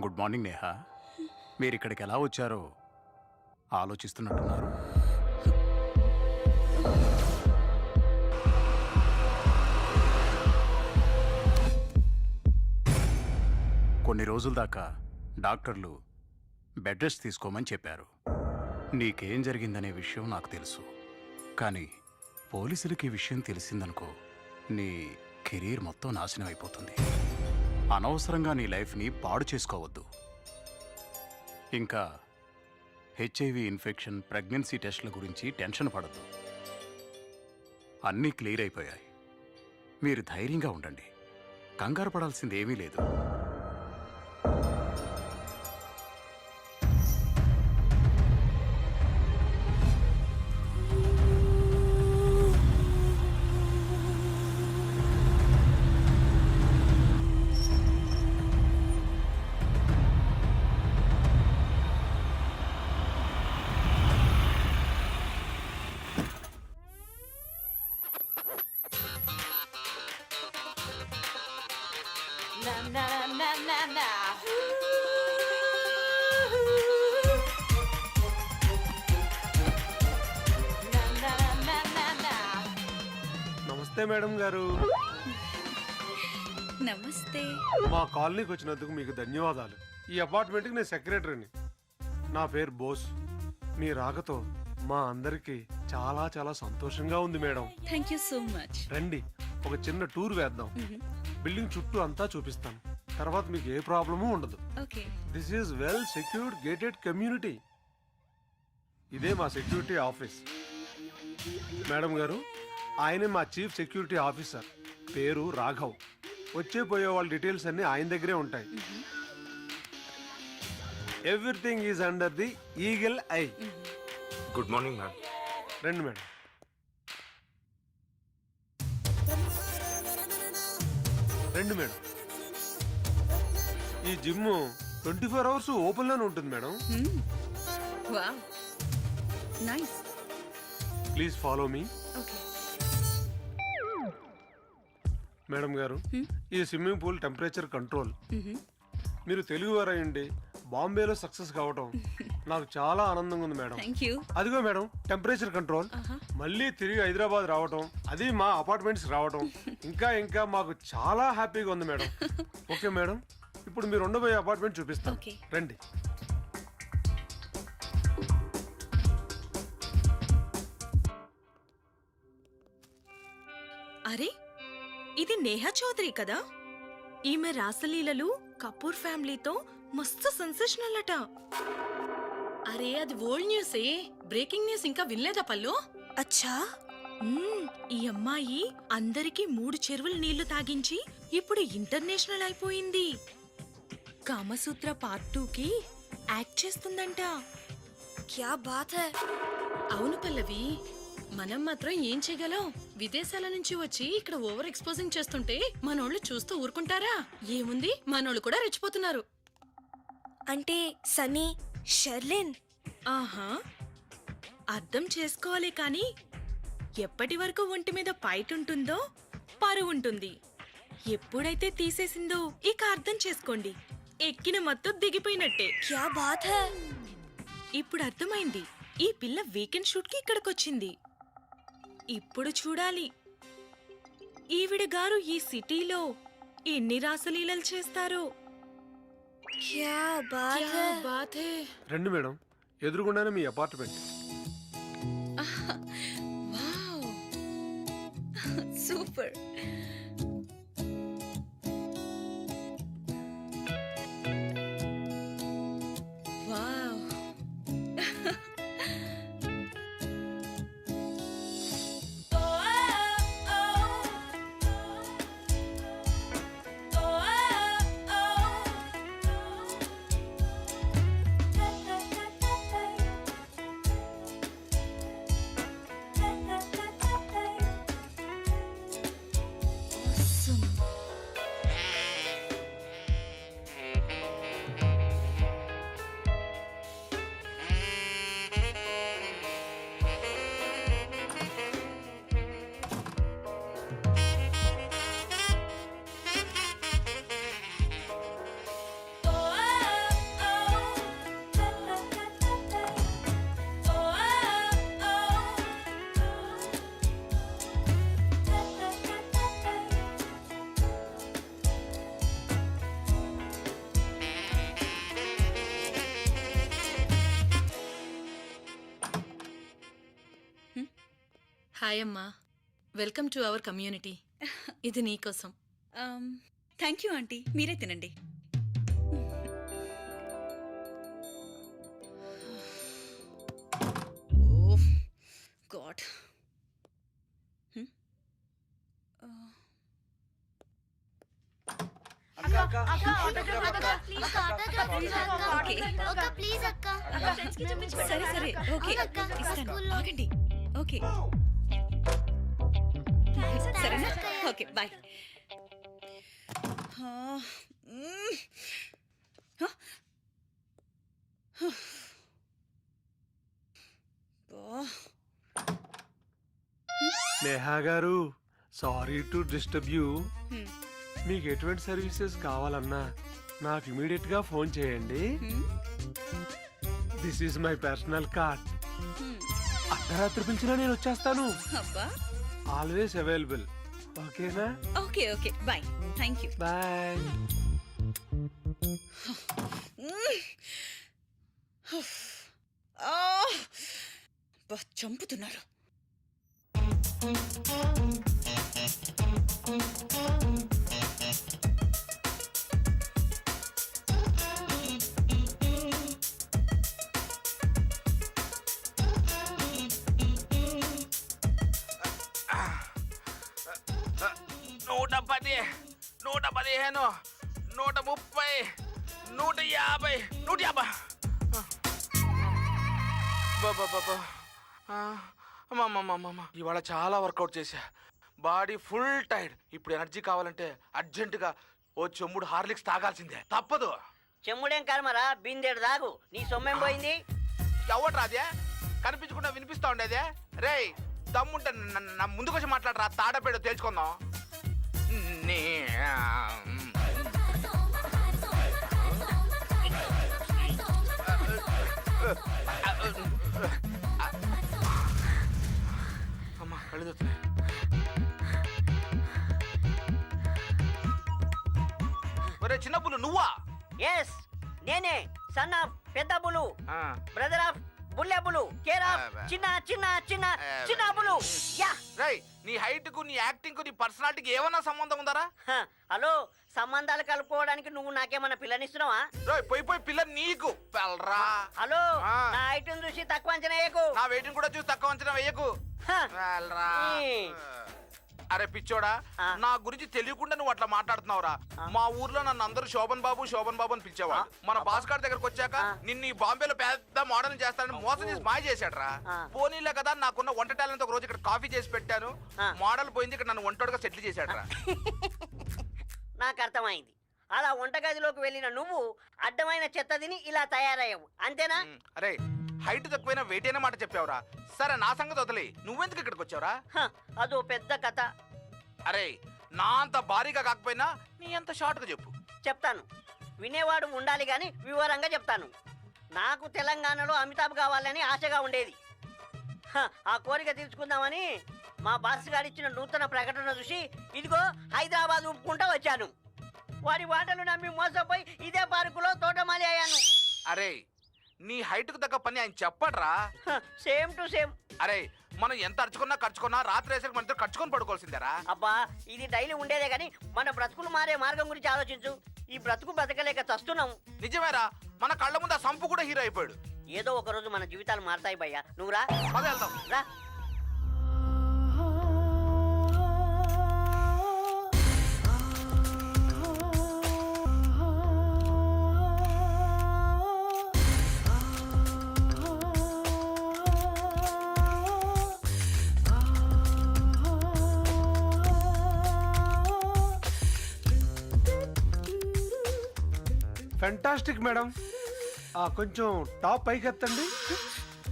Good morning Neha. మీరు ఇక్కడికి ఎలా వచ్చారో ఆలోచిస్తున్నట్టున్నారు. కొన్ని రోజుల దాకా డాక్టర్లు బెడ్ రెస్ట్ తీసుకోమని చెప్పారు. నీకేం జరిగిందనే విషయం నాకు తెలుసు. కానీ పోలీసులకి ఈ విషయం తెలిసిందనుకో, నీ కెరీర్ మొత్తం నాశనం అయిపోతుంది. అనవసరంగా నీ లైఫ్ని పాడు చేసుకోవద్దు. ఇంకా హెచ్ఐవి ఇన్ఫెక్షన్, ప్రెగ్నెన్సీ టెస్ట్ల గురించి టెన్షన్ పడద్దు. అన్నీ క్లియర్ అయిపోయాయి. మీరు ధైర్యంగా ఉండండి. కంగారు పడాల్సింది ఏమీ లేదు. Na na na na na. Na na na na na. నమస్తే మేడం గారు. నమస్తే. మా కాలనీకి వచ్చినందుకు మీకు ధన్యవాదాలు. ఈ అపార్ట్మెంట్కి నేను సెక్రటరీని. నా పేరు బోస్. మీ రాకతో మా అందరికి చాలా చాలా సంతోషంగా ఉంది madam. Thank you so much. రండి, ఒక చిన్న టూర్ వేద్దాం. బిల్డింగ్ చుట్టూ అంతా చూపిస్తాను. తర్వాత మీకు ఏ ప్రాబ్లము ఉండదు. Okay. This is well secured gated community. ఇదే మా సెక్యూరిటీ ఆఫీస్. మేడం గారు, ఆయనే మా చీఫ్ సెక్యూరిటీ ఆఫీసర్. పేరు రాఘవ్. వచ్చే పోయే వాళ్ళ డీటెయిల్స్ అన్ని ఆయన దగ్గరే ఉంటాయి. Everything is under the eagle I. Good morning ma'am. రండి మేడం. రండి మేడం. ఈ జిమ్ 24 అవర్స్ ఓపెన్ లోనే ఉంటుంది madam. Wow, nice. Please follow me. Okay. Madam గారు, ఈ స్విమ్మింగ్ పూల్ టెంపరేచర్ కంట్రోల్. మీరు తెలుగువారండి, బాంబేలో సక్సెస్ కావటం నాకు చాలా ఆనందంగా ఉంది మేడం. Thank you. అదిగో మేడం, టెంపరేచర్ కంట్రోల్. మళ్ళీ తిరిగి హైదరాబాద్ రావటం, అది మా అపార్ట్మెంట్స్ రావటం, ఇంకా ఇంకా మాకు చాలా హ్యాపీగా ఉంది మేడం. ఓకే మేడం, ఇప్పుడు మీరు ఉండబోయే అపార్ట్మెంట్ చూపిస్తాను. Okay. రండి. అరే, ఇది నేహా చౌదరి కదా? ఈమె రాసలీలలు కపూర్ ఫ్యామిలీతో మస్తు సెన్సేషనల్ అట. అరే, అది ఓల్డ్ న్యూసే. బ్రేకింగ్ న్యూస్ ఇంకా వినలేదా పల్లు? అచ్చా. ఈ అమ్మాయి అందరికీ 3 చెరువుల నీళ్లు తాగించి ఇప్పుడు ఇంటర్నేషనల్ అయిపోయింది. కామసూత్ర పార్ట్ 2కి యాక్ట్ చేస్తుందంట. క్యా బాత్ హై. అవును పల్లవి, మనం మాత్రం ఏం చేయగలం? విదేశాల నుంచి వచ్చి ఇక్కడ ఓవర్ ఎక్స్పోజింగ్ చేస్తుంటే మనోళ్ళు చూస్తూ ఊరుకుంటారా? ఏముంది, మనోళ్ళు కూడా రెచ్చిపోతున్నారు. అంటే సన్నీ, షెర్లిన్. ఆహా, అర్థం చేసుకోవాలి కానీ ఎప్పటి వరకు ఒంటి మీద పైట్ ఉంటుందో పరువు ఉంటుంది. ఎప్పుడైతే తీసేసిందో ఇక అర్థం చేసుకోండి, ఎక్కిన మత్తు దిగిపోయినట్టే. క్యా బాత్ హై. ఇప్పుడు అర్థమైంది. ఈ పిల్ల వీకెండ్ షూట్ కి ఇక్కడికొచ్చింది. ఇప్పుడు చూడాలి ఈవిడ గారు ఈ సిటీలో ఎన్ని రాసలీలలు చేస్తారో. క్యా బాత్ క్యా హై. బాత్ హై. రండి మేడం, ఎదురుగుండానే మీ apartment. Wow, super. Wow. Hi అమ్మా, వెల్కమ్ టు అవర్ కమ్యూనిటీ. ఇది నీకోసం. థ్యాంక్ యూ ఆంటీ, మీరే తినండి. Oh God. సరే సరే ఓకే ఇస్తాను, ఆగండి. ఓకే సరేనా? Okay bye. నేహా గారు, సారీ టు డిస్టర్బ్ యూ. మీకు ఎటువంటి సర్వీసెస్ కావాలన్నా నాకు ఇమీడియట్ గా ఫోన్ చేయండి. This is my personal card. అర్ధరాత్రి పిలిచినా నేను వచ్చేస్తాను. అబ్బా ఆల్వేస్ అవైలబుల్. ఓకేనా? Okay okay bye, thank you. Bye. చంపుతున్నారు. నూట 10, 115, 130, 150, 150. ఇవాళ చాలా వర్కౌట్ చేశా. Body full tired. ఇప్పుడు ఎనర్జీ కావాలంటే అర్జెంటుగా ఓ చెమ్ముడు హార్లిక్స్ తాగాల్సిందే, తప్పదు. చెమ్ముడేం కర్మరా, బిందెడు దాగు. నీ సొమ్మేం పోయింది? ఎవడు రాదే కనిపించకుండా వినిపిస్తా ఉండేదే. రేయ్ దమ్ముంటే నా ముందుకొచ్చి మాట్లాడరా, తాడపేడో తేల్చుకుందాం. అమ్మా కళ్ళు చూస్తున్నాయి. ఒరే చిన్న బుల్లు నువ్వా? ఎస్ నేనే, సన్ ఆఫ్ పెద్ద బులు, ఆ. బ్రదర్ ఆఫ్ బుల్లె బులు, కేర్ ఆఫ్ చిన్న చిన్న చిన్న చిన్న బులు. యా రేయ్ నీ హైట్ కు, నీ యాక్టింగ్ కు, నీ పర్సనాలిటీకి ఏమన్నా సంబంధం ఉందారా? హ, హలో, సంబంధాలు కలుపుకోవడానికి నువ్వు నాకేమన్నా పిల్లనిస్తున్నావా? రేయ్ పోయి పిల్ల నీకు పెళ్ళరా. హలో, ఆ. నా ఐటమ్ చూసి తక్కువ అంచనా వేయకు. నా వెయిటింగ్ కూడా చూసి తక్కువ అంచనా వేయకు. హ, వెళ్ళరా. ఈ. అరే పిచ్చోడా, ఆ. నా గురించి తెలియకుండా నువ్వు అట్లా మాట్లాడుతున్నావురా. మా ఊర్లో నన్ను అందరూ శోభన్ బాబు అని పిలిచేవాడు. మన బాస్ గారి దగ్గరకు వచ్చాక నిన్ను ఈ బాంబేలో పెద్ద మోడల్ చేస్తానని మోసం చేసి మాయ చేశాడు రా. ఆ. పోనీలే కదా, నాకున్న వంట టాలెంట్ ఒక రోజు ఇక్కడ కాఫీ చేసి పెట్టాను. ఆ. మోడల్ పోయింది, ఇక్కడ నన్ను వంటోడుగా సెటిల్ చేశాడు రా. నాకు అర్థమైంది. అలా వంటగదిలోకి వెళ్ళిన నువ్వు అడ్డమైన చెత్త తిని ఇలా తయారయ్యావు, అంతేనా? అరే హైట్ తక్కువైనా వెయిట్ అయిన మాట చెప్పావురా. సరే నా సంగతి వదిలే, నువ్వెందుకు ఇక్కడికి వచ్చావురా? హ, అదో పెద్ద కథ. అరే నా అంత భారీగా కాకపోయినా నీ అంత షార్ట్ గా చెప్పు. చెప్తాను, వినేవాడు ఉండాలి గాని వివరంగా చెప్తాను. నాకు తెలంగాణలో అమితాబ్ కావాలని ఆశగా ఉండేది. ఆ కోరిక తీర్చుకుందామని మా బాస్ గారు ఇచ్చిన నూతన ప్రకటన చూసి ఇదిగో హైదరాబాద్ ఊపుకుంటా వచ్చాను. వాడి మాటలు నమ్మి మోసపోయి ఇదే పార్కులో తోటమాలి అయ్యాను. అరే నీ హైట్ కు తగ్గ పని ఆయన చెప్పడ్రా. Same to same. అరే మనం ఎంత ఖర్చుకున్నా రాత్రి వేసరికి మన ఖర్చుకొని పడుకోవాల్సిందేరా. అబ్బా ఇది డైలీ ఉండేదే గాని మన బ్రతుకులు మారే మార్గం గురించి ఆలోచించు. ఈ బ్రతుకు బ్రతకలేక చస్తున్నాం. నిజమేరా, మన కళ్ళ ముందు ఆ సంపు కూడా హీరో అయిపోయాడు. ఏదో ఒక రోజు మన జీవితాలు మారతాయి భయ్యా. నువ్వు రా, పద వెళ్దాం. రా. Fantastic madam. కొంచెం టాప్ పైకి ఎత్తండి.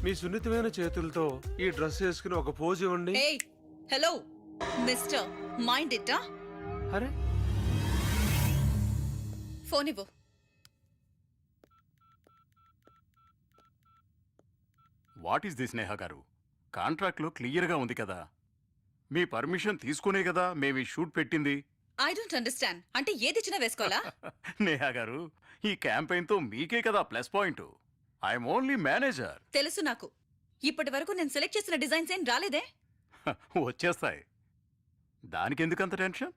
మీ సున్నితమైన చేతులతో ఈ డ్రెస్ వేసుకుని ఒక పోజ్ ఇవ్వండి. ఏయ్ హలో మిస్టర్, మైండ్ ఇట్టా? అరే ఫోన్ ఇవ్వు. వాట్ ఈస్ దిస్ నేహా గారు? కాంట్రాక్ట్లో క్లియర్గా ఉంది కదా. మీ పర్మిషన్ తీసుకునే కదా మేము ఈ షూట్ పెట్టింది. I don't understand. అంటే ఏది ఇచ్చినా వేసుకోవాలా? నేహా గారు, ఈ క్యాంపెయిన్తో మీకే కదా plus point. I'm only manager. తెలుసు నాకు. ఇప్పటి వరకు నేను సెలెక్ట్ చేసిన డిజైన్స్ ఏం రాలేదే? వచ్చేస్తాయి. దానికి ఎందుకంత tension?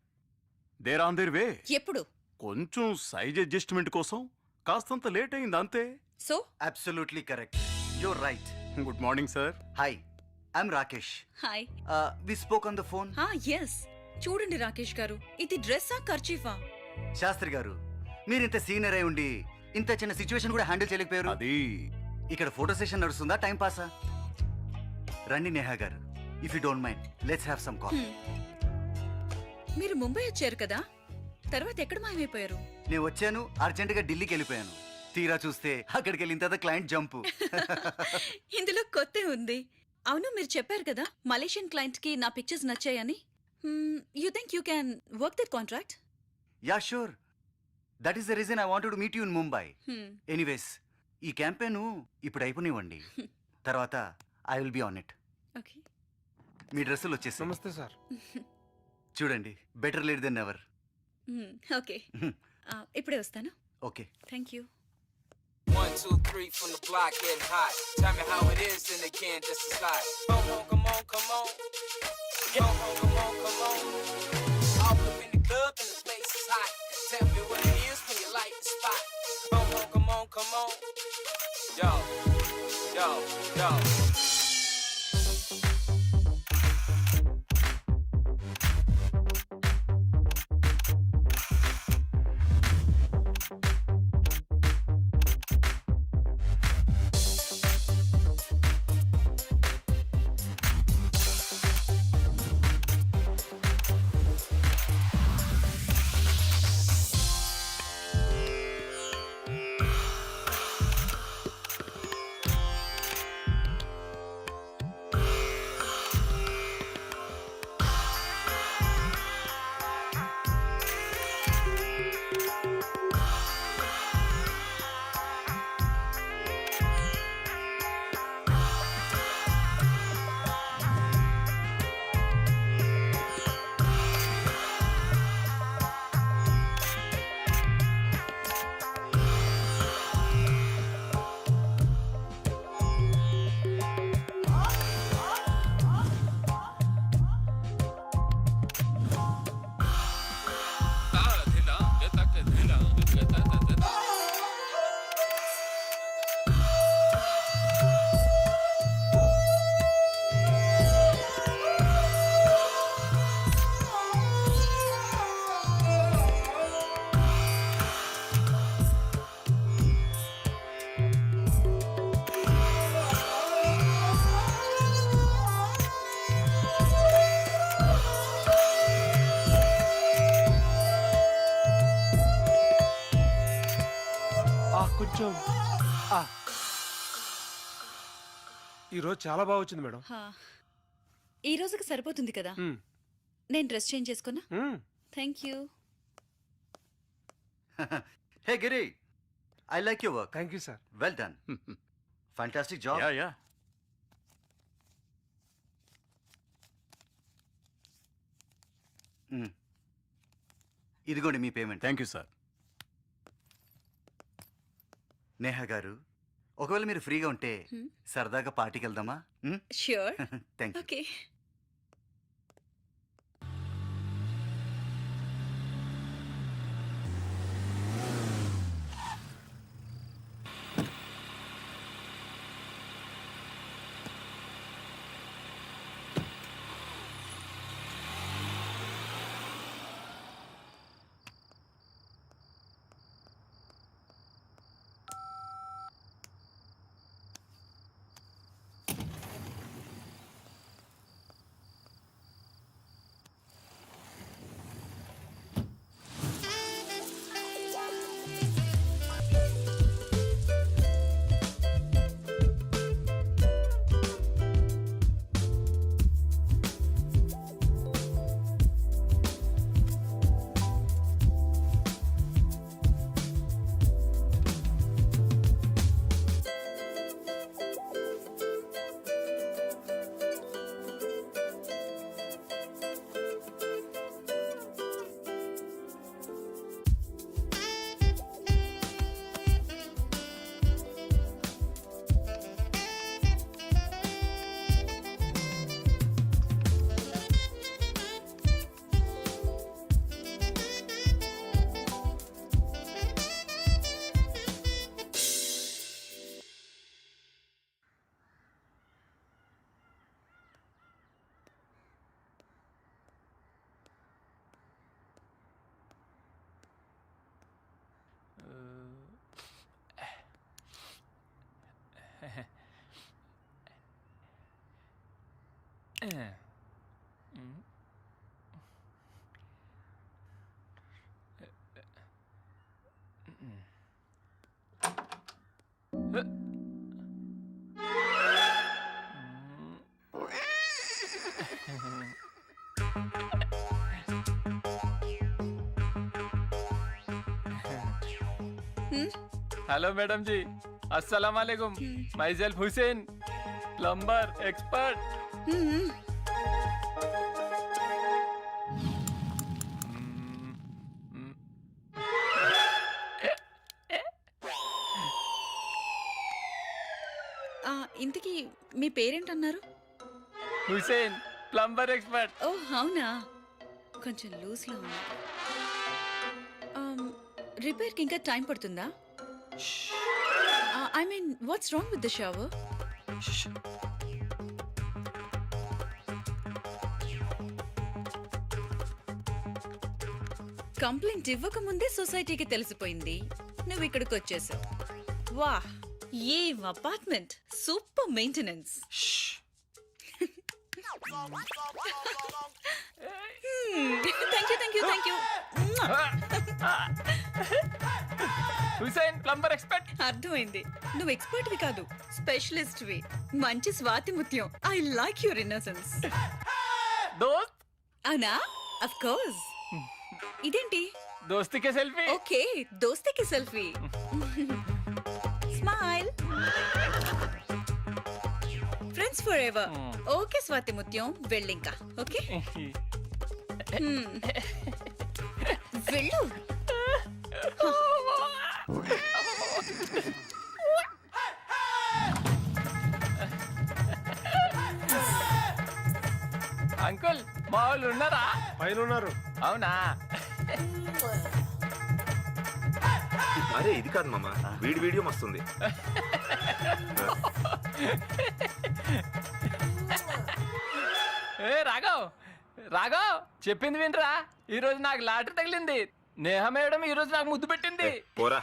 They're on their way. ఎప్పుడు? కొంచెం సైజ్ అడ్జస్ట్మెంట్ కోసం కాస్తంత లేట్ అయింది అంతే. So Absolutely correct. You're right. Good morning sir. Hi, I'm Rakesh. Hi. We spoke on the phone. Yes. చూడండి రాకేష్ గారు, ఇది డ్రెస్సా కర్చీఫా? శాస్త్రి గారు, మీరు ఇంత సీనియర్ అయి ఉండి ఇంత చిన్న సిచ్యువేషన్ కూడా హ్యాండిల్ చేయలేకపోయారు. అది ఇక్కడ ఫోటో సెషన్ నడుస్తుందా, టైం పాసా? రండి నేహా గారు, if you don't mind let's have some call. మీరు ముంబై వచ్చారు కదా, తర్వాత ఎక్కడ మాయమైపోయారు? నేను వచ్చాను, అర్జెంటుగా ఢిల్లీకి వెళ్ళిపోయాను. తీరా చూస్తే అక్కడికి వెళ్ళిన తర్వాత క్లయింట్ జంపు. ఇందులో కొత్త ఉంది. అవును, మీరు చెప్పారు కదా మలేషియన్ క్లయింట్ కి నా పిక్చర్స్ నచ్చాయని. You think you can work that contract? Yeah sure, that is the reason I wanted to meet you in Mumbai. Anyways, ఈ క్యాంపెయిన్ ఇప్పుడు అయిపోనివ్వండి, తర్వాత I will be on it. Okay. మీ డ్రెస్సులు వచ్చేసి నమస్తే సార్. చూడండి, better late than ever. Okay. ఇప్పుడే వస్తాను. Okay. Thank you. 1, 2, 3 from the block getting hot. Tell me how it is, then again, just a slide. Come on, come on, come on. Come on, come on, come on. All up in the club and the place is hot. Tell me what it is when you light the spot. Come on, come on, come on. Yo, yo, yo. కొంచెం ఈరోజు చాలా బాగా వచ్చింది madam. ఈ రోజుకి సరిపోతుంది కదా, నేను డ్రెస్ చేంజ్ చేసుకున్నా. Thank you. Hey Giri, I like your work. Thank you sir. Well done. Fantastic job. Yeah yeah. ఇదిగోండి మీ payment. Thank you sir. Neha గారు, ఒకవేళ మీరు ఫ్రీగా ఉంటే సరదాగా పార్టీకి వెళ్దామా? Sure. Thank you. Okay. Hello madam जी, अस्सलाम वालेकुम। Myself Hussain, plumber expert. ఇంతకీ మీ పేరేంటన్నారు? Hussain, plumber expert. ఓ అవునా, కొంచెం లూజ్లో ఉంది. రిపేర్కి ఇంకా టైం పడుతుందా? I mean watts wrong with the shower? Complaint ఇవ్వకముందే సొసైటీకి తెలిసిపోయింది, నువ్వు ఇక్కడికి వచ్చేసావు. వాహ్, ఏ apartment, super maintenance. Thank you. Hussain, plumber expert. అర్థమైంది, నువ్వు ఎక్స్పర్ట్ వి కాదు, స్పెషలిస్ట్ వి. మంచి Swathi Muthyam. I like your innocence. దోస్త్ అవునా? Of course. ఇదేంటి? దోస్తికే సెల్ఫీ. ఓకే, దోస్తికి selfie. Smile. Friends for ever. Okay Swathi Muthyam, వెళ్ళింకా. ఓకే వెళ్ళు. అంకుల్, మా వాళ్ళు ఉన్నారా? పైన ఉన్నారు. అవునా? అరే ఇది కాదు మామ, వీడియో మస్తుంది. ఏ రాఘవ్ చెప్పింది వినరా, ఈ రోజు నాకు లాటరీ తగిలింది. నేహ మేడం ఈ రోజు నాకు ముద్దు పెట్టింది. పోరా.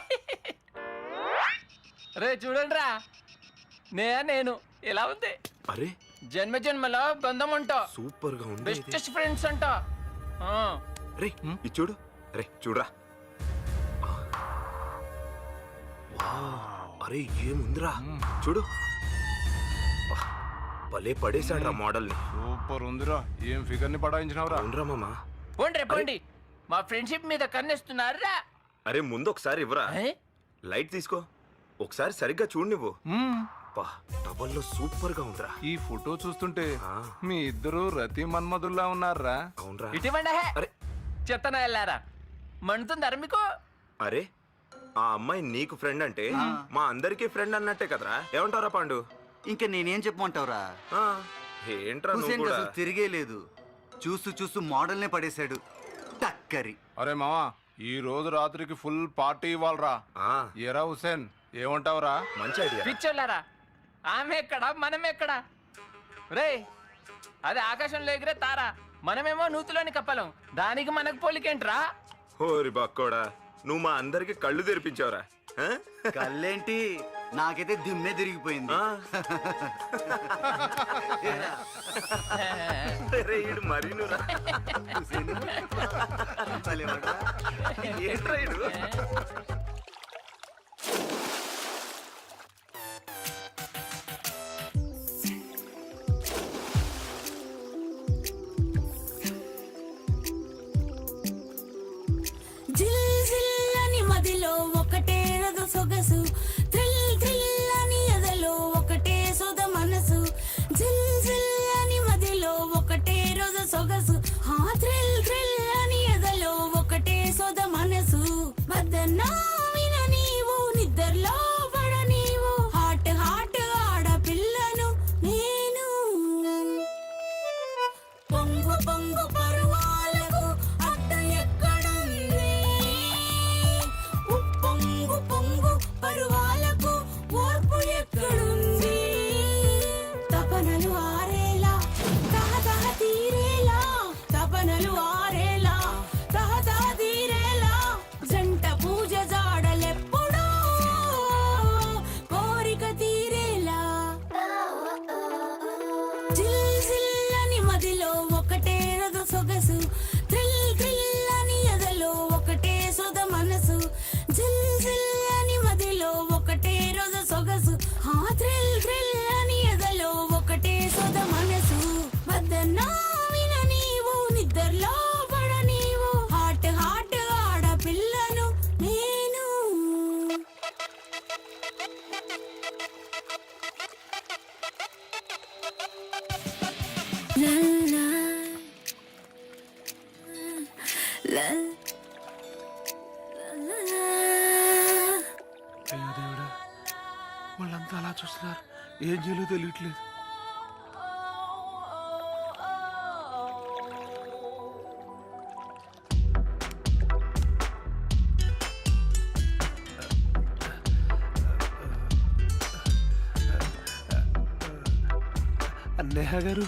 రే చూడండి రా, నేహ నేను ఎలా ఉంది. అరే జన్మ జన్మలో బంధం ఉంటా, సూపర్ గా ఉంది. బెస్ట్ ఫ్రెండ్స్ అంట. రే ఇది చూడు, రే చూడరా. అరే ఏముందిరా చూడు. భలే పడేశాడు రా మోడల్ ని. సూపర్ ఉందిరా. ఏం ఫిగర్ ని పడాయించినవరా? అవునరా మామా. పోండి, మా ఫ్రెండ్షిప్ మీద కన్నేస్తున్నారా? అరే ముందు ఒకసారి ఇవ్వరా. లైట్ తీసుకో, ఒకసారి సరిగ్గా చూడు నువ్వు. డబల్లో సూపర్ గా ఉందిరా. ఈ ఫోటో చూస్తుంటే మీ ఇద్దరు రతి మన్మధుల్లా ఉన్నారా? అవునరా. ఇటీవండి అరే చెత్తన వెళ్ళారా, మండుతుందరా మీకు? అరే ఆ అమ్మాయి నీకు ఫ్రెండ్ అంటే మా అందరికీ ఫ్రెండ్ అన్నట్టే కదరా. ఏమంటారా పాండు? ఇంకా నేనేం చెప్పమంటావురా? ఆ, ఏంట్రా నువ్వు హుసేన్ కూడా? అసలు తిరిగే లేదు. చూస్తూ మోడల్నే పడేశాడు. టక్కరి. అరే మావా, ఈ రోజు రాత్రికి ఫుల్ పార్టీ ఇవ్వాలరా. ఆ, ఏరా హుసేన్, ఏమంటావురా? మంచి ఐడియా. పిచ్చోళ్ళారా, ఆమె ఎక్కడా మనం ఎక్కడా? రే అది ఆకాశంలో ఎగిరే తారా, మనమేమో నూతిలోని కప్పలం. దానికి మనకు పోలికేంట్రా? ఓరి బక్కోడా, నువ్వు మా అందరికి కళ్ళు తెరిపించావురా. ఆ? కళ్ళేంటి, నాకైతే దిమ్మే తిరిగిపోయింది. ఆ? అరే, ఈడు మరీనురా. హుసేను, భలేవాడురా. ఏంట్రా ఈడు? ఒకటే రథ సొగసు, థ్రిల్ థ్రిల్ అని ఎదలో ఒకటే సొద మనసు. జిల్ జిల్ అని మదిలో ఒకటే రథ సొగసు, థ్రిల్ థ్రిల్ అని ఎదలో ఒకటే సొద మనసు. వదనా అయ్యో దేవుడా, వాళ్ళంతా అలా చూస్తున్నారు, ఏం చేయాలో తెలియట్లేదు. నేహా గారు,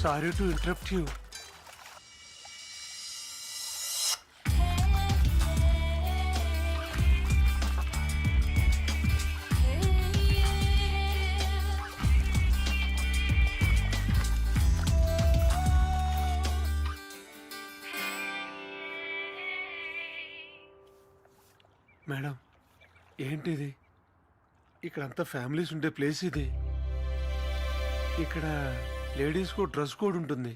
sorry to interrupt you. Madam, ఏంటిది? ఇక్కడంతా ఫ్యామిలీస్ ఉండే ప్లేస్ ఇది. ఇక్కడ లేడీస్కు డ్రెస్ కోడ్ ఉంటుంది.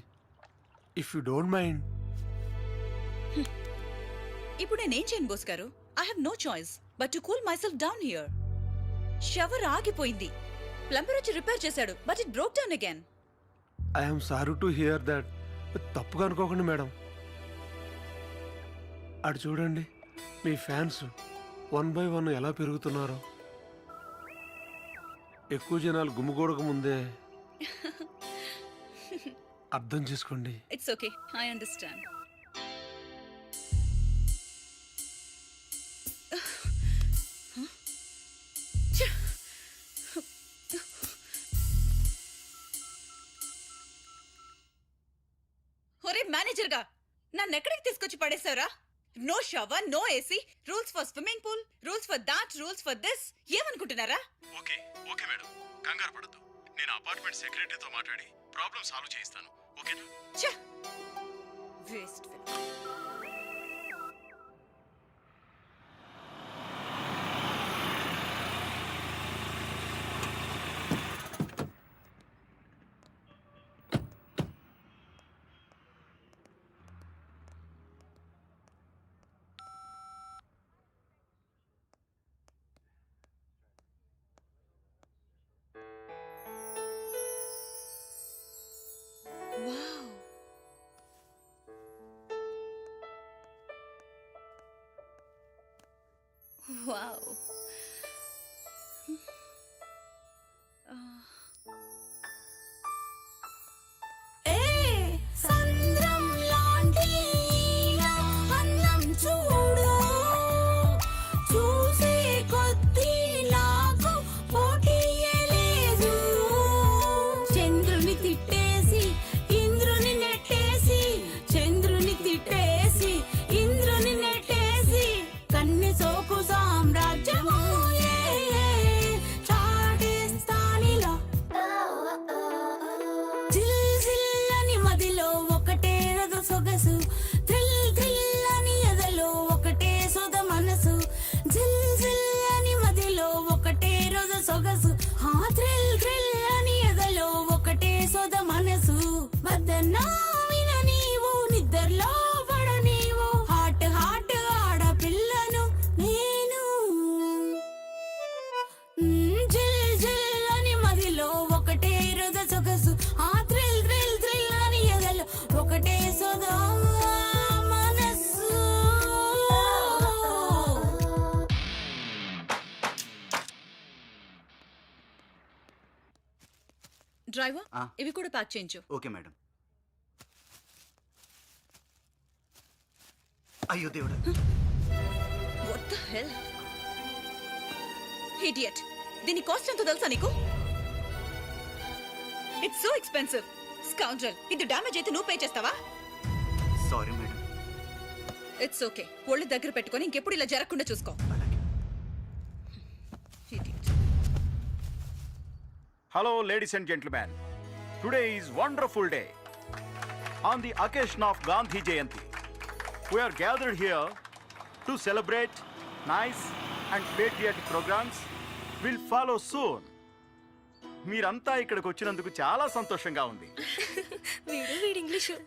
If you don't mind. ఇప్పుడు నేనేం చేయను బోస్ గారు? I have no choice but to cool myself down here. Shower ఆగిపోయింది, ప్లంబర్ వచ్చి రిపేర్ చేశాడు, but it broke down again. I'm sorry to hear that. తప్పుగా అనుకోకండి మేడం. అటు చూడండి, మీ ఫ్యాన్స్ 1 by 1 ఎలా పెరుగుతున్నారో. ఎక్కువ జనాలు గుమ్మిగూడక ముందే అర్థం చేసుకోండి. It's okay, I understand. ఒరే మేనేజర్ గా, నన్ను ఎక్కడికి తీసుకొచ్చి పడేశారా? No shower, no AC, rules for swimming pool, rules for that, rules for this. ఏమనుకుంటున్నారా? ఓకే ఓకే మేడం, కంగారు పడద్దు. నేను అపార్ట్మెంట్ సెక్రటరీతో మాట్లాడి ప్రాబ్లం సాల్వ్ చేయిస్తాను. ఓకేనా? వేస్ట్. Wow. Wow. సంద్రం లాంటి నా అందం చూడు, చూసే కొద్దీ నాకు పోటీయే లేదు. చంద్రుని తిట్టేసి ఇంద్రుని నెట్టేసి, చంద్రుని తిట్టేసి ఇంద్రుని నెట్టేసి, కన్నె సోకు సామ్రాజ్యము చాటేస్తానిలా. జిల్ జిల్ అని మదిలో ఒకటే రథ సొగసు, థ్రిల్ థ్రిల్ అని ఎదలో ఒకటే సొద మనసు. జిల్ జిల్ అని మదిలో ఒకటే రథ సొగసు, థ్రిల్ థ్రిల్ అని ఎదలో ఒకటే సొద మనసు. వద్దన్నామిన నీవు నిద్రలో పడ నీవు, హాట్ హాట్ ఆడపిల్లను నేను. జిల్ జిల్ అని మదిలో ఒకటే హృద సొగసు, థ్రిల్ థ్రిల్ థ్రిల్ అని ఎదలో ఒకటే సొద మనసు. డ్రైవర్, ఆ. ఇవి కూడా ప్యాక్ చేయించు. Okay madam. అయ్యో దేవుడా, వాట్ ద హెల్? ఇడియట్, దీని కాస్ట్ ఎంతో తెలుసా నీకు? It's so expensive. స్కౌండ్రల్, ఇది డ్యామేజ్ అయితే నువ్వు పే చేస్తావా? Sorry madam. ఇట్స్ ఓకే, ఒళ్ళు దగ్గర పెట్టుకొని ఇంకెప్పుడు ఇలా జరగకుండా చూసుకో. అలాగే. Idiot. Hello, ladies and gentlemen. Today is wonderful day. On the occasion of Gandhi Jayanti, we are gathered here to celebrate. Nice and patriotic programs will follow soon. మీరంతా ఇక్కడికి వచ్చినందుకు చాలా సంతోషంగా ఉంది. వీడు ఇంగ్లీషు.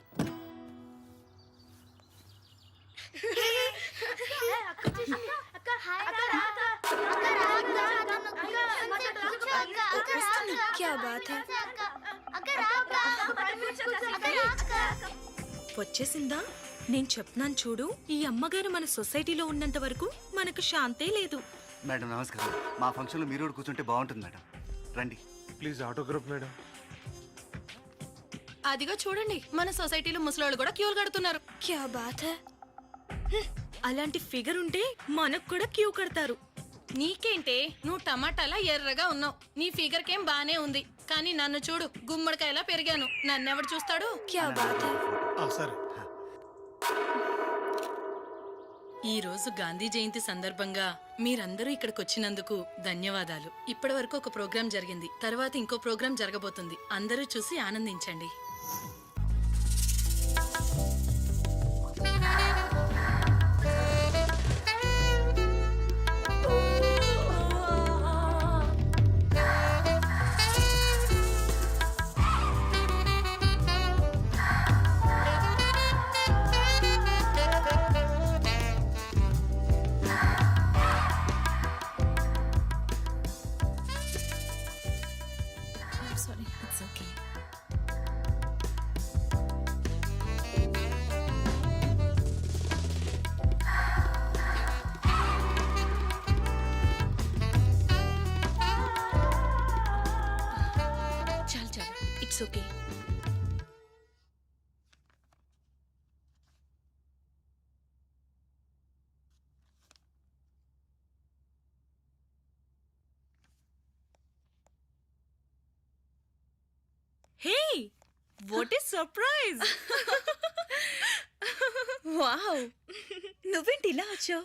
क्या बात है వచ్చేసిందా? నేను చెప్తున్నాను చూడు, ఈ అమ్మగారు మన సొసైటీలో ఉన్నంత వరకు మనకు శాంతే లేదు. మేడం నమస్కారం. మా ఫంక్షన్లో మీరు కూడా కూర్చుంటే బాగుంటుంది మేడం. రండి. Please autograph madam. అదిగో చూడండి, మన సొసైటీలో ముసలోళ్ళు కూడా క్యూలు కడుతున్నారు. क्या बात है అలాంటి ఫిగర్ ఉంటే మనకు కూడా క్యూ కడతారు. నీకేంటే, నువ్వు టమాటాలా ఎర్రగా ఉన్నావు. నీ ఫిగర్ కేం బానే ఉంది, కానీ నన్ను చూడు, గుమ్మడికాయలా పెరిగాను. నన్నెవడు చూస్తాడు? क्या बात है సరే. ఈ రోజు గాంధీ జయంతి సందర్భంగా మీరందరూ ఇక్కడికి వచ్చినందుకు ధన్యవాదాలు. ఇప్పటి వరకు ఒక ప్రోగ్రాం జరిగింది, తర్వాత ఇంకో ప్రోగ్రాం జరగబోతుంది. అందరూ చూసి ఆనందించండి. Sorry, it's okay. చాలు చాలు, it's okay. Hey, what is surprise! Wow, నువ్వేంటి ఇలా వచ్చావు?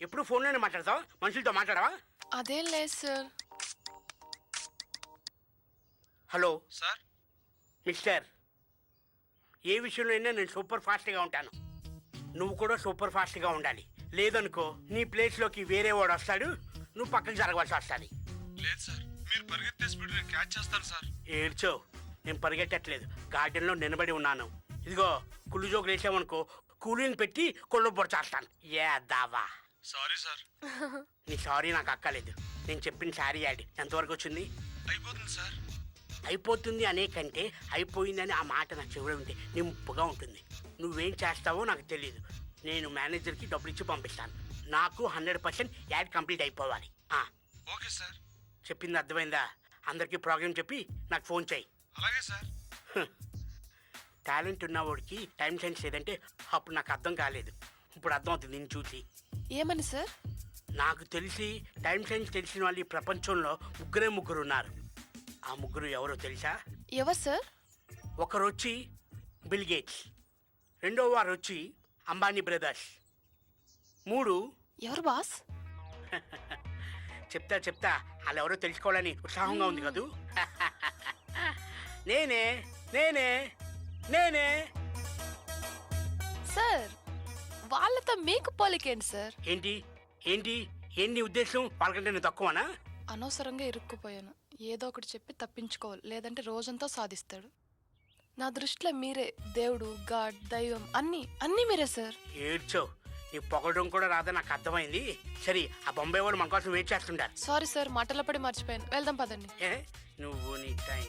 ఎప్పుడు ఫోన్లోనే మాట్లాడతావా? మనుషులతో మాట్లాడవా? అదేం లేదు సార్. Hello sir. మిస్టర్, ఏ విషయంలో అయినా నేను సూపర్ ఫాస్ట్గా ఉంటాను. నువ్వు కూడా సూపర్ ఫాస్ట్గా ఉండాలి. లేదనుకో నీ ప్లేస్లోకి వేరే వాడు వస్తాడు, నువ్వు పక్కకి జరగవలసి వస్తుంది. లేదు సార్, మీరు పరిగెత్తే స్పీడ్ నేను క్యాచ్ చేస్తాను సార్. ఏడ్చో, నేను పరిగెట్టట్లేదు, గార్డెన్లో నిలబడి ఉన్నాను. ఇదిగో కుళ్ళు జోకులు వేసామనుకో, కూలింగ్ పెట్టి కొళ్ళు పొడిచేస్తాను. ఏ దావా. Sorry sir. నీ సారీ నాకు అక్కలేదు. నేను చెప్పిన సారీ యాడ్ ఎంతవరకు వచ్చింది? అయిపోతుంది సార్. అయిపోతుంది అనే కంటే అయిపోయిందని ఆ మాట నా చెవిలో ఉంటే నింపుగా ఉంటుంది. నువ్వేం చేస్తావో నాకు తెలియదు. నేను మేనేజర్కి డబ్బులు ఇచ్చి పంపిస్తాను. నాకు 100% యాడ్ కంప్లీట్ అయిపోవాలి. Okay sir. చెప్పింది అర్థమైందా? అందరికీ ప్రోగ్రామ్ చెప్పి నాకు ఫోన్ చేయి. అలాగే సార్. టాలెంట్ ఉన్నవాడికి టైం సెన్స్ లేదంటే అప్పుడు నాకు అర్థం కాలేదు. ఇప్పుడు అర్థం అవుతుంది నేను చూసి. ఏమని సార్? నాకు తెలిసి టైం సెన్స్ తెలిసిన వాళ్ళు ఈ ప్రపంచంలో ముగ్గురు ఉన్నారు. ఆ ముగ్గురు ఎవరో తెలుసా? ఎవరు సార్? ఒకరు వచ్చి బిల్ గేట్స్, రెండో వారు వచ్చి అంబానీ బ్రదర్స్, 3 ఎవరు బాస్? చెప్తా వాళ్ళు ఎవరో తెలుసుకోవాలని ఉత్సాహంగా ఉంది కదూ. నేనే నేనే నేనే సార్, వాళ్ళతో మీకు పోలికేంటి సార్? ఏంటి ఏంటి ఏంటి ఉద్దేశం? వాళ్ళకంటే నేను తక్కువనా? అనవసరంగా ఇరుక్కుపోయాను. ఏదో ఒకటి చెప్పి తప్పించుకోవాలి, లేదంటే రోజంతా సాధిస్తాడు. నా దృష్టిలో మీరే దేవుడు, గాడ్, దైవం, అన్నీ మీరే సార్. ఏడ్చో, నీ పొగడం కూడా రాదా నాకు అర్థమైంది. సరే, ఆ బొంబాయి వాళ్ళు మన కోసం వెయిట్ చేస్తుంటారు. సారీ సార్, మాటల పడి మర్చిపోయాను. వెళ్దాం పదండి. నువ్వు నీ time.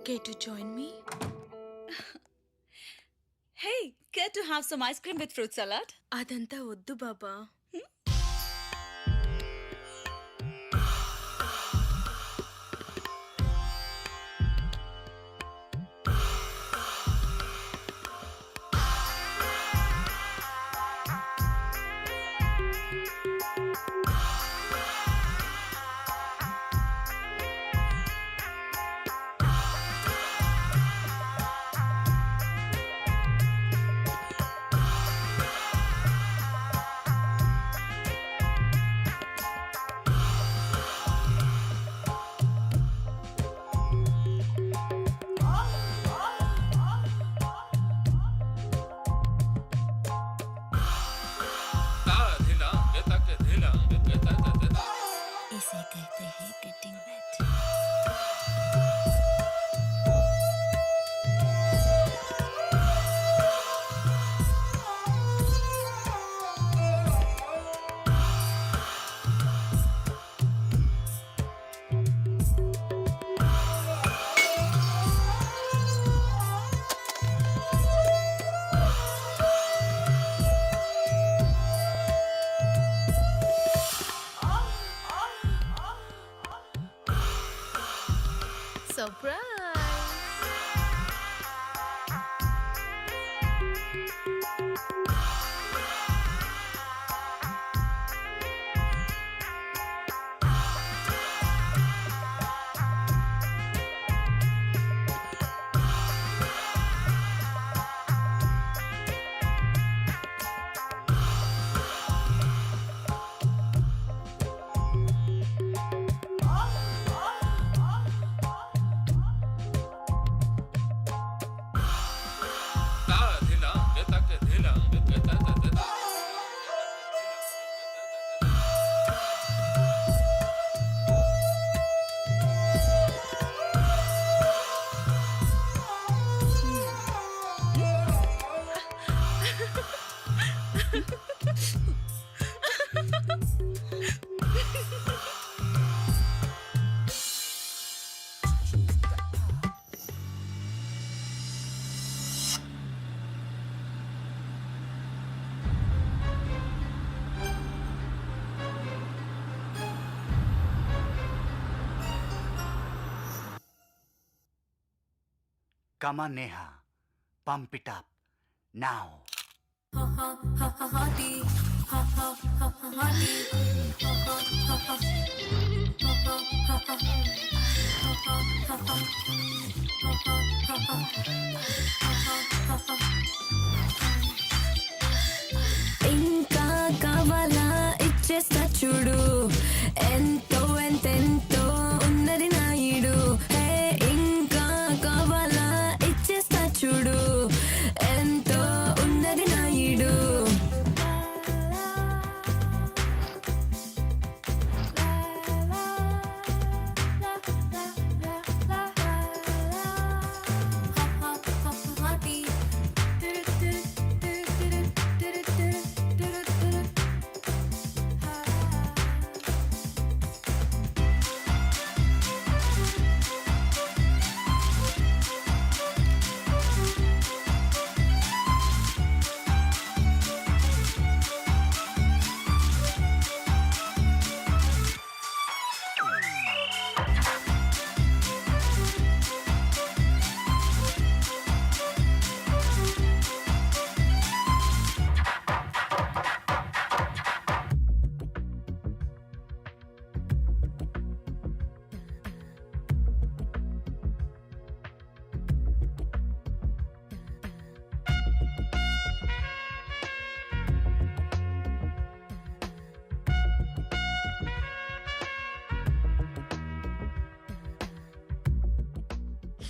Care to join me? Hey, care to have some ice cream with fruit salad? అదంతా వద్దు బాబా. इसे कहते हैं getting wait. Come on, Neha. Pump it up. Now. ఇంకా కావాలా ఇచ్చేస్తా చూడు ఎంతో ఎంతెంతో ఉన్నది నాయుడు హే ఇంకా కావాలా ఇచ్చేస్తా చూడు ఎంతో ఉన్నది నాయుడు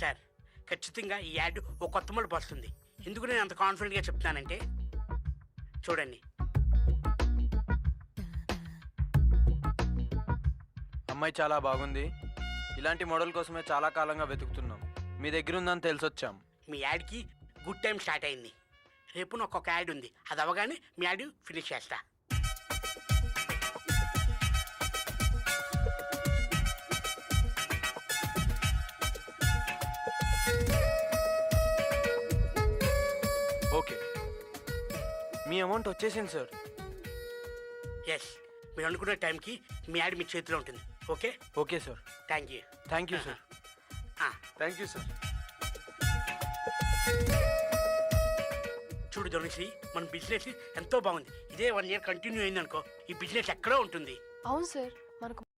సార్ ఖచ్చితంగా ఈ యాడ్ ఒక కొత్త మలుపు వస్తుంది. ఎందుకు నేను అంత కాన్ఫిడెంట్గా చెప్తున్నానంటే చూడండి. అమ్మాయి చాలా బాగుంది. ఇలాంటి మోడల్ కోసమే చాలా కాలంగా వెతుకుతున్నాం. మీ దగ్గర ఉందని తెలిసొచ్చాం. మీ యాడ్కి గుడ్ టైం స్టార్ట్ అయింది. రేపు నాకు ఒక యాడ్ ఉంది. అది అవగానే మీ యాడ్ ఫినిష్ చేస్తా. మీ అమౌంట్ వచ్చేసింది సార్. ఎస్, మీరు అనుకున్న టైంకి మీ యాడ్ మీ చేతిలో ఉంటుంది. Okay okay sir. Thank you. Thank you sir. Thank you sir. చూడు ధనుశ్రీ, మన బిజినెస్ ఎంతో బాగుంది. ఇదే 1 year కంటిన్యూ అయింది అనుకో, ఈ బిజినెస్ ఎక్కడో ఉంటుంది. అవును సార్, మనకు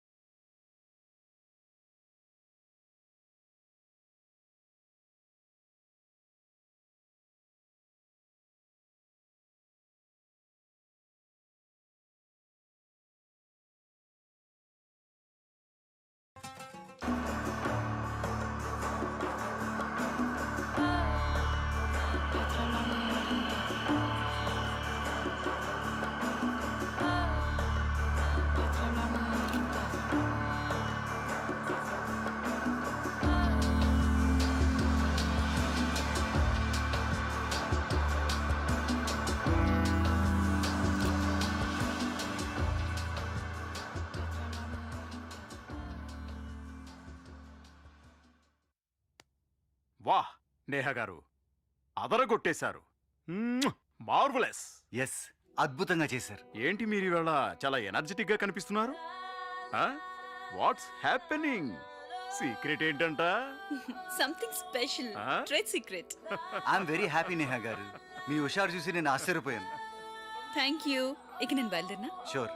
వాహ్ నేహ గారు, అదరగొట్టేశారు. మార్వలెస్. ఎస్, అద్భుతంగా చేశారు. ఏంటి మీరు ఇవాళ చాలా ఎనర్జెటిక్ గా కనిపిస్తున్నారు? What's happening? సీక్రెట్ ఏంటంట? Something special, Huh? Trade secret. I'm very happy Neha గారు. మీ హుషారు చూసి నేను ఆశ్చర్యపోయాను. Thank you. ఇక నేను బయలుదేరినా? షూర్.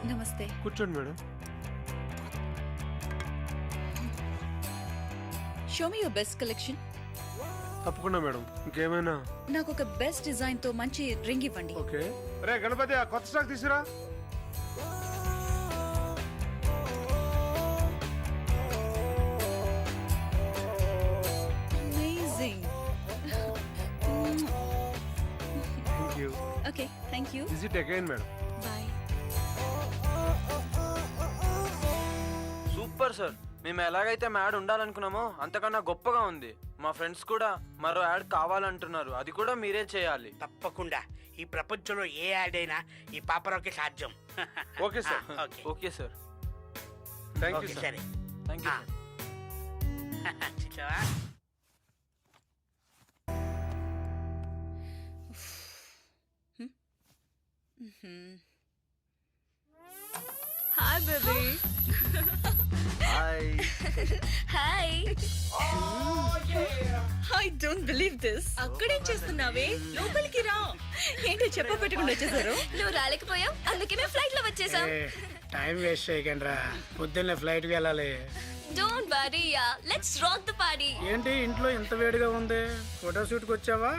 నమస్తే. కూర్చోండి madam. Show me your best collection. తప్పకుండా మేడం. ఇంకేమైనా? నాకు ఒక బెస్ట్ డిజైన్ తో మంచి రింగ్ ఇవ్వండి. ఓకే. రే గణపతి, ఆ కొత్త స్టాక్ తీసుకురా. Amazing. Thank you. Okay, thank you. Visit again madam. Bye. Super sir. మేము ఎలాగైతే యాడ్ ఉండాలనుకున్నామో అంతకన్నా గొప్పగా ఉంది. మా ఫ్రెండ్స్ కూడా మరో యాడ్ కావాలంటున్నారు. అది కూడా మీరే చేయాలి. తప్పకుండా. ఈ ప్రపంచంలో ఏ యాడ్ అయినా ఈ పాపరావుకి సాధ్యం. Okay sir. Okay. Okay sir. Thank you okay, sir. సరే. థ్యాంక్ యూ ఆ. చూసావా? Hi baby. Hi. Hi. I don't believe this. అక్కడేం చేస్తున్నావే? లోపలికి రా. ఏంటి చెప్ప పెట్టుకుని వచ్చేసారు? నువ్వు రాలేకపోయావు, అందుకే మేము ఫ్లైట్ లో వచ్చేసాం. టైం వేస్ట్ చేయకండి రా, పొద్దున్నే ఫ్లైట్కి వెళ్ళాలి. Don't worry yeah, let's rock the party. ఏంటి ఇంట్లో ఇంత వేడిగా ఉంది? ఫోటోషూట్కి వచ్చావా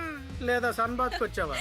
లేదా సన్ బాత్కి వచ్చావా?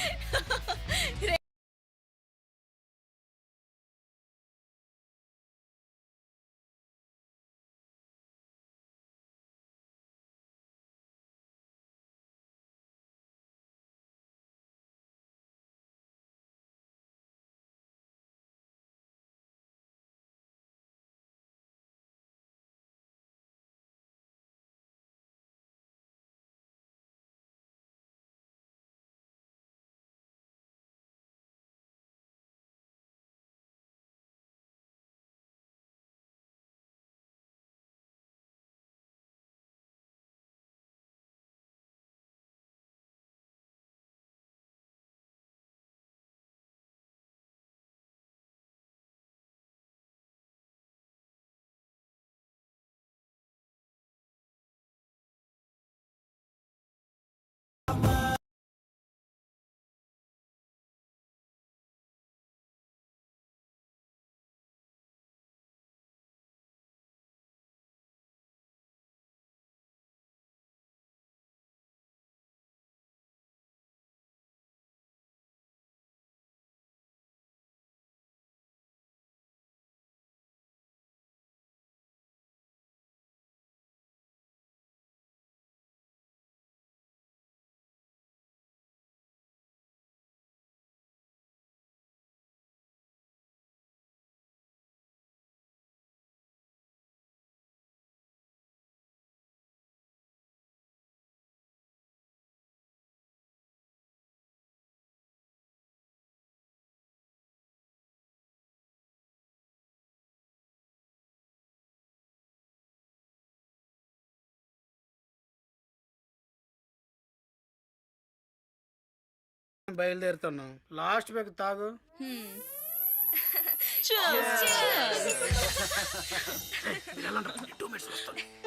మేము బయలుదేరుతున్నాం. లాస్ట్ బ్యాగ్ తాగు.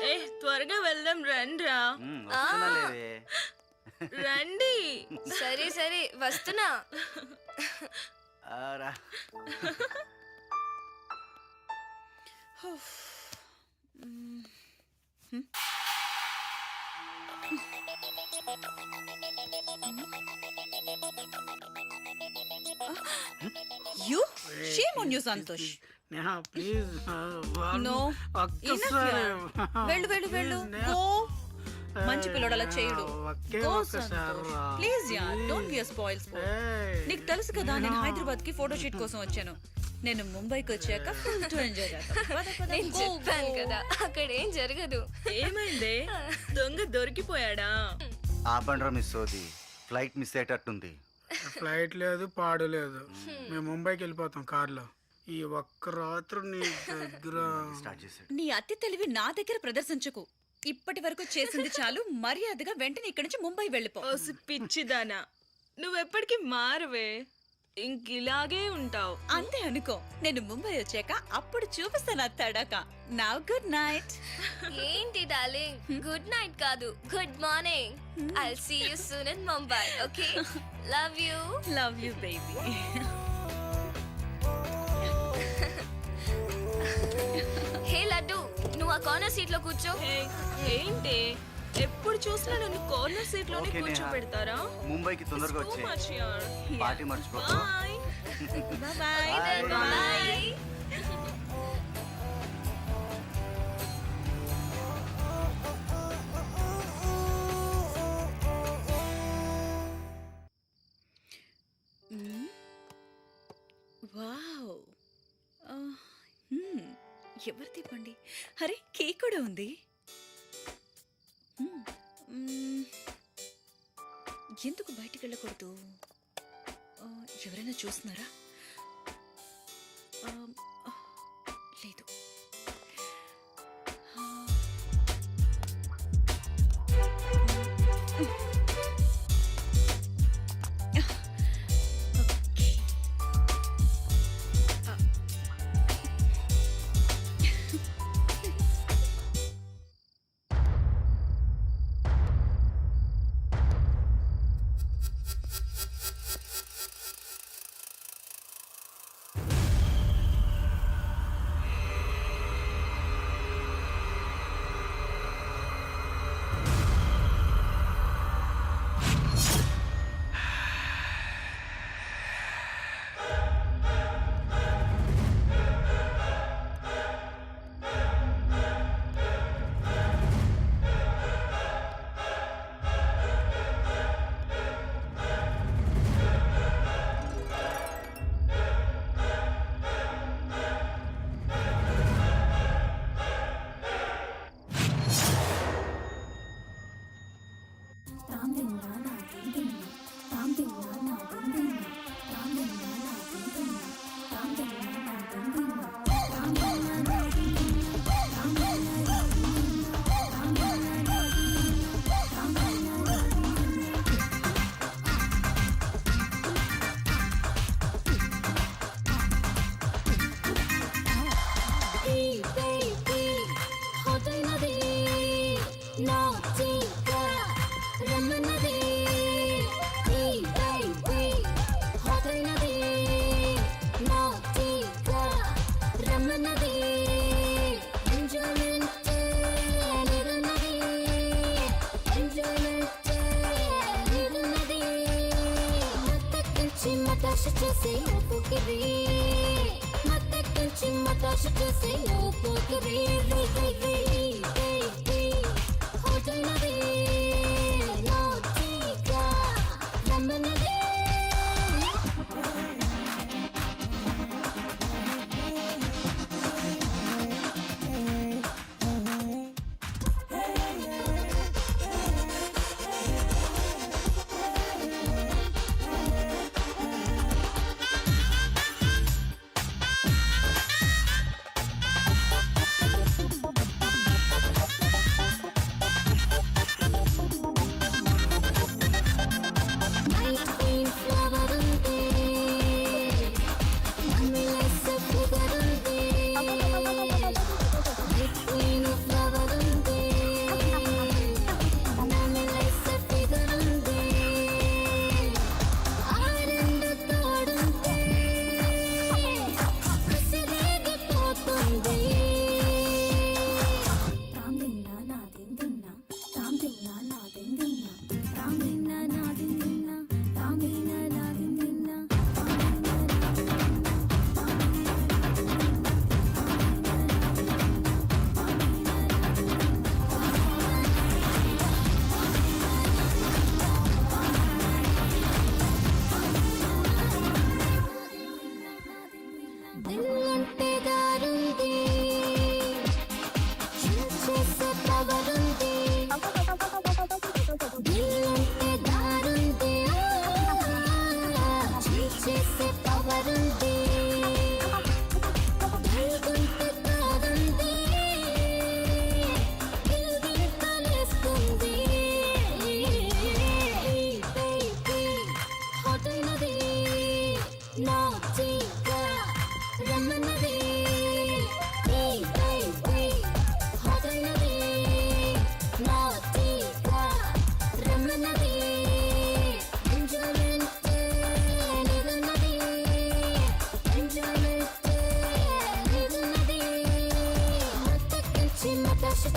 ఏ త్వరగా వెళ్దాం రండ్రా. వస్తున్నాలేవే. రండి. సరే సరే వస్తున్నా. రా. You? Shame on you, Santosh. Neha please. No. ఒక్కసారి వెళ్ళు వెళ్ళు వెళ్ళు. Go. మంచి పిల్లడు అలా చేయడు. ఒకే Go, ఒక్కసారి Santosh. రా. Please, yaar. Don't be a spoil sport. ఏయ్. నీకు తెలుసు కదా నేను హైదరాబాద్ కి ఫోటో షూట్ కోసం వచ్చాను. నేను ముంబైకి వచ్చాక ఫుల్ టు ఎంజాయ్ చేస్తాను. నేను చెప్పాను కదా అక్కడ ఏం జరగదు. ఏమైందే? దొంగ దొరికిపోయాడా? ఆపండ్రా మిస్ సోది. Flight miss అయ్యేటట్టుంది. ఫ్లైట్ లేదు పాడు లేదు. మేము ముంబైకి వెళ్ళిపోతాం కార్లో. ఈ ఒక్క రాత్రి నీ దగ్గర స్టార్ట్ చేసాడు. నీ అతి తెలివి నా దగ్గర ప్రదర్శించకు. ఇప్పటి వరకు చేసింది చాలు. మర్యాదగా వెంటనే ఇక్కడి నుంచి ముంబై వెళ్ళిపో. ఓసి పిచ్చిదానా, నువ్వెప్పటికీ మారవే. ఇంకిలాగే ఉంటావు. అంతే అనుకో. నేను ముంబై వచ్చాక అప్పుడు చూపిస్తాను ఆ తడాక. Now good night. ఏంటి డార్లింగ్, గుడ్ నైట్ కాదు good morning. I will see you soon in Mumbai. Okay, love you. Love you baby. Hey Laddu, నువ్వు ఆ కార్నర్ సీట్ లో కూర్చో. ఏంటి ఎప్పుడు చూసినా నన్ను కార్నర్ సీట్ లోనే ఓకే నేహా. కూర్చోబెడతారా? ముంబైకి తొందరగా So వచ్చే. much, yaar. పార్టీ మర్చిపోకు. Bye. బాయ్. బాయ్. వావ్. ఎవరిది పండి? అరే కేక్ కూడా ఉంది. ఎందుకు బయటికి వెళ్ళకూడదు? ఎవరైనా చూస్తున్నారా? లేదు.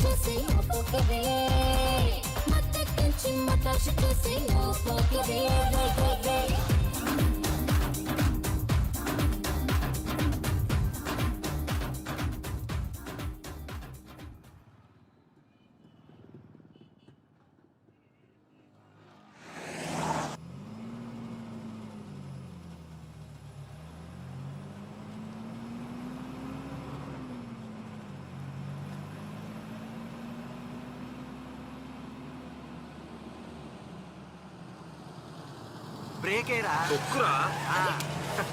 చేసి పోకివే మత్తెక్కించి మతాష చేసి పోకివే బ్రేక్ ఏరా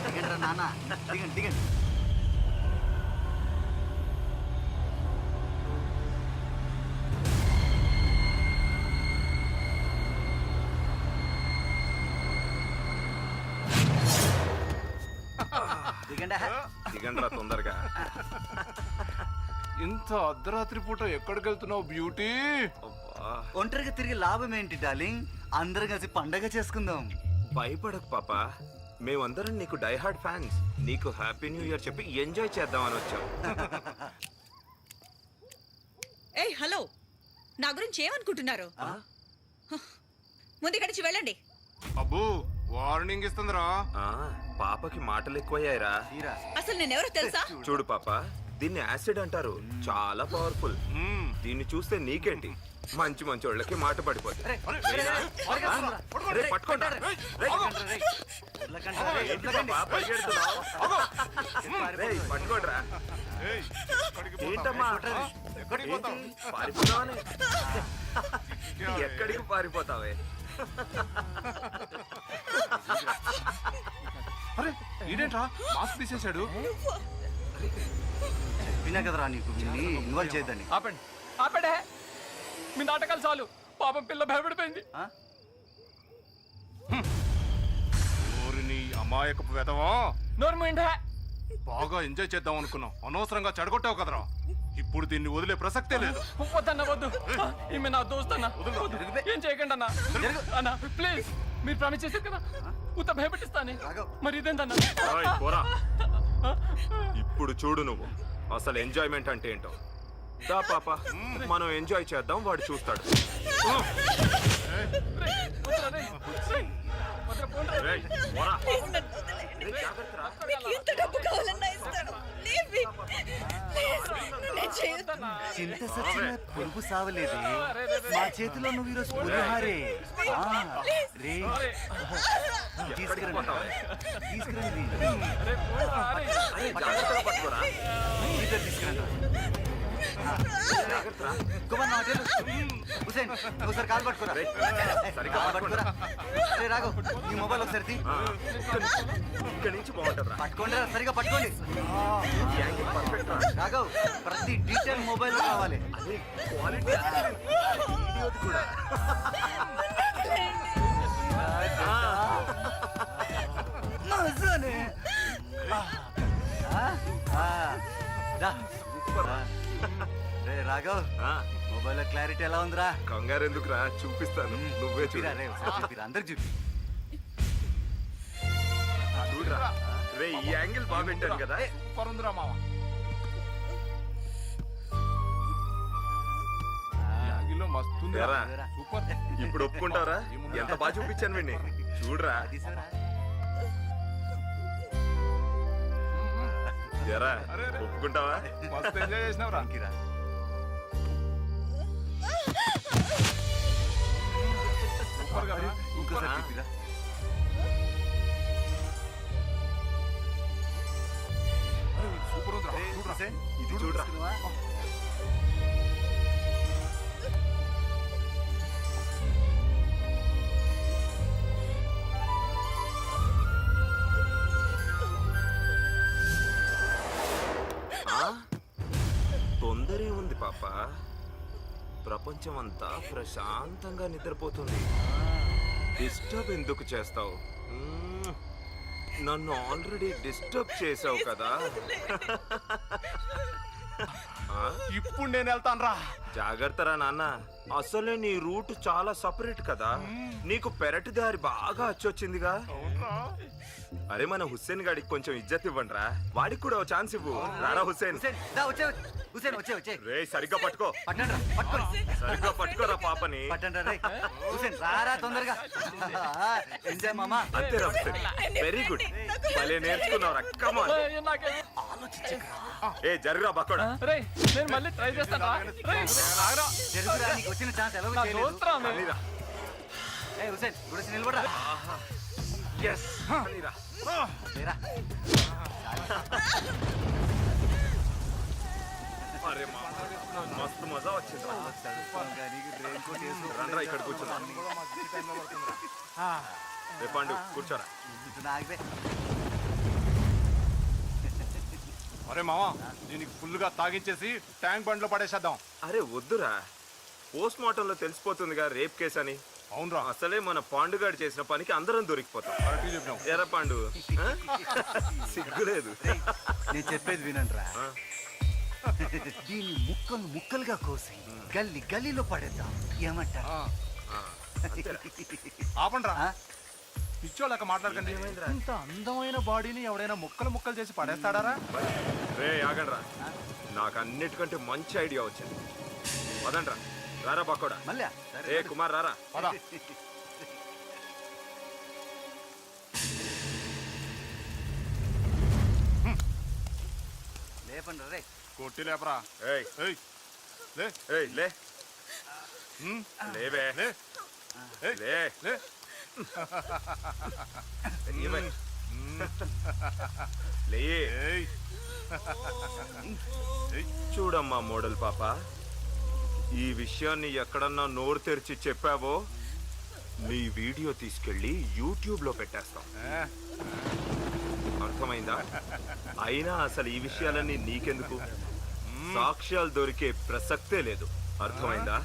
దిగండి రా నాన్న దిగండి దిగండి దిగండి దిగండ్రా తొందరగా. ఇంత అర్ధరాత్రి పూట ఎక్కడికి వెళ్తున్నావు బ్యూటీ? ఒంటరిగా తిరిగి లాభం ఏంటి డార్లింగ్? అందరం కలిసి పండగ చేసుకుందాం. భయపడకు పాప, మేమందరం నీకు డైహార్డ్ ఫ్యాన్స్. నీకు హ్యాపీ న్యూ ఇయర్ చెప్పి ఎంజాయ్ చేద్దామని వచ్చాం. ఏయ్ హలో, నా గురించి ఏమనుకుంటున్నారు? ముందు ఇక్కడి నుంచి వెళ్ళండి. అబ్బో వార్నింగ్ ఇస్తుందిరా. పాపకి మాటలు ఎక్కువయ్యాయిరా. అసలు నేనెవరో తెలుసా? చూడు పాప, దీన్ని యాసిడ్ అంటారు, చాలా పవర్ఫుల్. దీన్ని చూస్తే నీకేంటి, మంచి మంచి వాళ్ళకి మాట పడిపోతుంది. పట్టుకోడ్రా. ఏంటమ్మా పారిపోతావని? ఎక్కడికి పారిపోతావే? అరే ఇదేంట్రా మాస్క్ తీసేశాడు? వినా కదరా నీకు ఇన్వాల్వ్ చేయద్దని. ఆపండి ఆపండే, మీ నాటకాలు చాలు. పాపం పిల్ల భయపడిపోయింది. ఊరిని అమాయకపు వెదవా, నోరు మూయండి. బాగా ఎంజాయ్ చేద్దాం అనుకున్నాం, అనవసరంగా చెడగొట్టావు కదరా. ఇప్పుడు దీన్ని వదిలే ప్రసక్తే లేదు. వద్దన్న వద్దు, ఈమె నా దోస్త్ అన్న. ఏం చేయకండి అన్న. అన్న ప్లీజ్, మీరు ప్రామిస్ చేశారు కదా, ఉత్త భయపెట్టిస్తానే. మరి ఇదేంటన్నా? ఇప్పుడు చూడు నువ్వు అసలు ఎంజాయ్మెంట్ అంటే ఏంటో. దా పాప, మనం ఎంజాయ్ చేద్దాం, వాడు చూస్తాడు. రేయ్, పోరా. మీకు ఎంత డబ్బు కావాలన్నా ఇస్తాను. Leave me. Please, నేను చేయొద్దు. చింత సచ్చిన పొరుగు సావలేదే, మా చేతిలో నువ్వు ఈరోజు పులిహారే. రే తీసుకురండి తీసుకురండి. పట్టుకోరా. హుసేన్ ఒకసారి కాల్ పట్టుకోరా. కాల్ పట్టుకోరా. రాఘవ్ నీ మొబైల్ ఒకసారి తీ. ఇక్కడి నుంచి బాగుంటుందా? పట్టుకోండి, సరిగా పట్టుకోండి. రాఘవ్ ప్రతి డీటెయిల్ మొబైల్ కావాలి. క్వాలిటీ కూడా. రే రాఘవ్, మొబైల్ క్లారిటీ ఎలా ఉందిరా? కంగారు ఎందుకురా, చూపిస్తాను. నువ్వే చూరా. అందరికి చూపి. చూడరా రే, ఈ యాంగిల్ బాగా పెట్టాను కదా. పరుందిరా మామ. మస్తుంది. సూపర్. ఇప్పుడు ఒప్పుకుంటారా? ఎంత బాగా చూపించాను వీడిని. చూడరా. ఎరా ఒప్పుకుంటావా? మస్తు ఎంజాయ్ చేసినావురా. సూపర్ కదా. ఇంకోసారి చూపిరా. సూపర్ ఉందిరా. ఇది చూడరా. తొందరే ఉంది పాప, ప్రపంచం అంతా ప్రశాంతంగా నిద్రపోతుంది. డిస్టర్బ్ ఎందుకు చేస్తావు? నన్ను ఆల్రెడీ డిస్టర్బ్ చేసావు కదా. ఇప్పుడు నేను వెళ్తాను రా. జాగ్రత్తరా నాన్న, అసలే నీ రూట్ చాలా సపరేట్ కదా, నీకు పెరటి దారి బాగా అచ్చొచ్చిందిగా. అరే మన హుస్సేన్ గాడికి కొంచెం ఇజ్జత్ ఇవ్వండి రా, వాడికి కూడా ఓ ఛాన్స్ ఇవ్వు. రారా హుస్సేన్. రే సరిగ్గా పట్టుకో, సరిగ్గా పట్టుకోరా పాపని. అంతేరా హుస్సేన్, వెరీ గుడ్, భలే నేర్చుకున్నావురా. కమ్ ఆన్, ఏ జరుగురా బక్కోడా. రేయ్ నేను మళ్ళీ ట్రై చేస్తాను. వచ్చిన ఛాన్స్ ఎలా అనిరా. నిలబడరా. ఎస్ అనిరా. అరే మస్తు మజా వచ్చింది. రండ్రా ఇక్కడ కూర్చున్నా. రే పండు కూర్చోరా. అరే మావా, దీనికి ఫుల్ గా తాగించేసి ట్యాంక్ బండ్ లో పడేసేద్దాం. అరే వద్దురా, పోస్ట్ మార్టంలో తెలిసిపోతుందిగా రేప్ కేసు అని. అవునరా, అసలే మన పాండుగాడు చేసిన పనికి అందరం దొరికిపోతాం. ఎర్ర పాండు సిగ్గులేదు. నేను చెప్పేది వినండిరా. దీన్ని ముక్కలు ముక్కలుగా కోసి గల్లీ గల్లీలో పడేద్దాం, ఏమంటారు? ఆపండ్రా, పిచ్చోళ్ళక మాట్లాడకండి. ఇంత అందమైన బాడీని ఎవడైనా ముక్కలు ముక్కలు చేసి పడేస్తాడారా? రే ఆగండ్రా, నాకు అన్నిటికంటే మంచి ఐడియా వచ్చింది. పదండ్రా, రారా బక్కోడా. మళ్ళీ ఏ కుమార్ రారా. లేపండి రే. కొట్టి లేపరా. ఏయ్ లే ఏయ్ లే లేవే లే. లే చూడమ్మా మోడల్ పాప, ఈ విషయాన్ని ఎక్కడన్నా నోరు తెరిచి చెప్పావో నీ వీడియో తీసుకెళ్లి యూట్యూబ్ లో పెట్టేస్తాం. అర్థమైందా? అయినా అసలు ఈ విషయాలన్నీ నీకెందుకు, సాక్ష్యాలు దొరికే ప్రసక్తే లేదు. అర్థమైందా?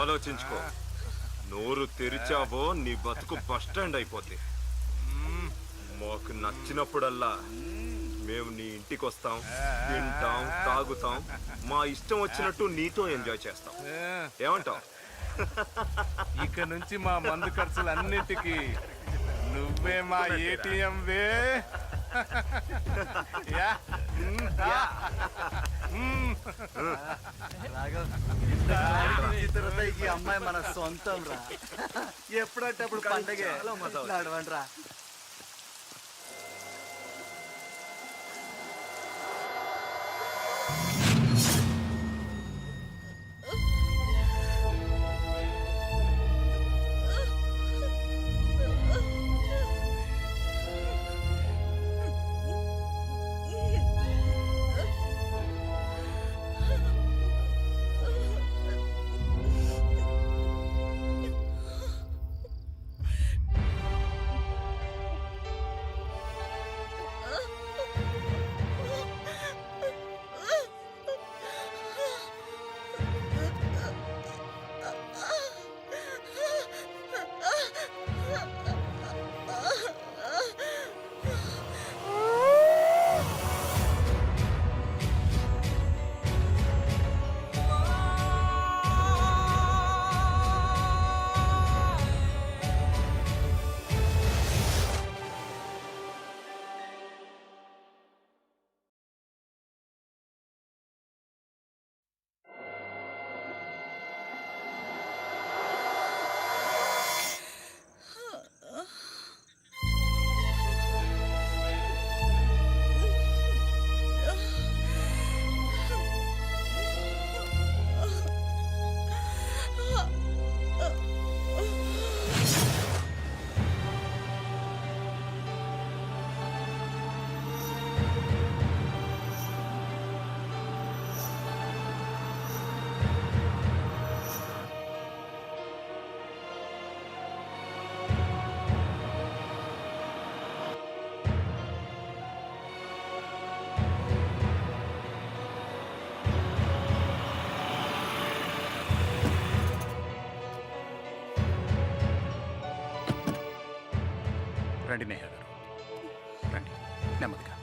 ఆలోచించుకో. నోరు తెరిచావో నీ బతుకు బస్టాండ్ అయిపోద్ది. మాకు నచ్చినప్పుడల్లా మేము నీ ఇంటికి వస్తాం, తింటాం, తాగుతాం, మా ఇష్టం వచ్చినట్టు నీతో ఎంజాయ్ చేస్తాం. ఏమంటావ్? ఇక నుంచి మా మందు ఖర్చులన్నిటికీ నువ్వే మా ఏటీఎం వే. ఈ అమ్మాయి మన సొంతం రా. ఎప్పుడంటే అప్పుడు పండగే. నడవండి రా. రండి నేహ గారు, రండి నెమ్మదిగా.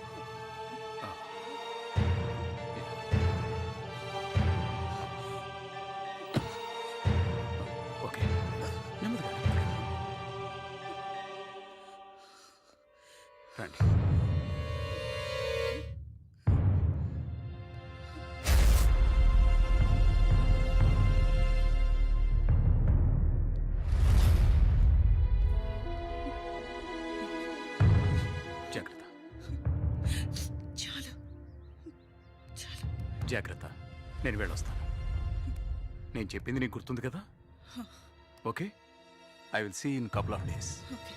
జాగ్రత్త, నేను వెళ్ళొస్తాను. నేను చెప్పింది నీకు గుర్తుంది కదా? Okay, I will see in couple of days. Okay.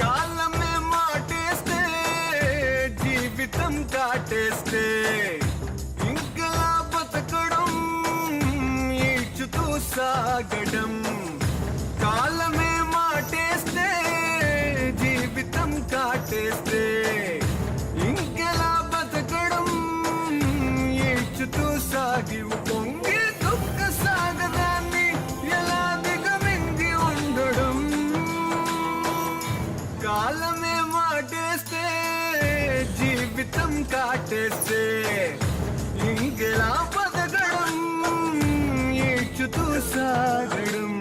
కాలమే మాటేస్తే జీవితం కాటేస్తే ఇంకలా బతకడం ఈడ్చుతూ సాగడం. కాలమే మాటేస్తే జీవితం కాటేస్తే ఇంకలా బతకడం ఈడ్చుతూ సాగి పొంగి దుఃఖ సాగదాన్ని ఎలా దిగమింగి ఉండడం. కాలమే మాటేస్తే జీవితం కాటేస్తే ఇంకెలా బతకడం ఈడ్చుతూ సాగడం.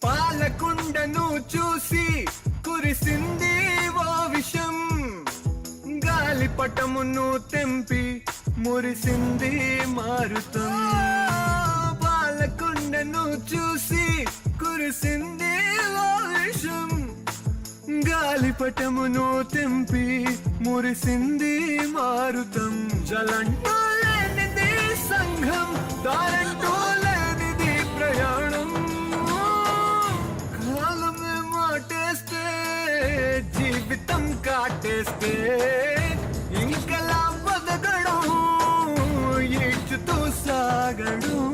పాలకుండను చూసి కురిసింది ఓ విషం, గాలిపటమును తెంపి మురిసింది మారుతం. పాలకుండను చూసి కురిసింది ఓ విషం, గాలిపటమును తెంపి మురిసింది మారుతం. జలంటూ లేనిది సంఘం, దారంటూ లేనిది ప్రయాణం. కాలమే మాటేస్తే జీవితం కాటేస్తే ఇంకలా బతకడం ఈడ్చుతూ సాగడం.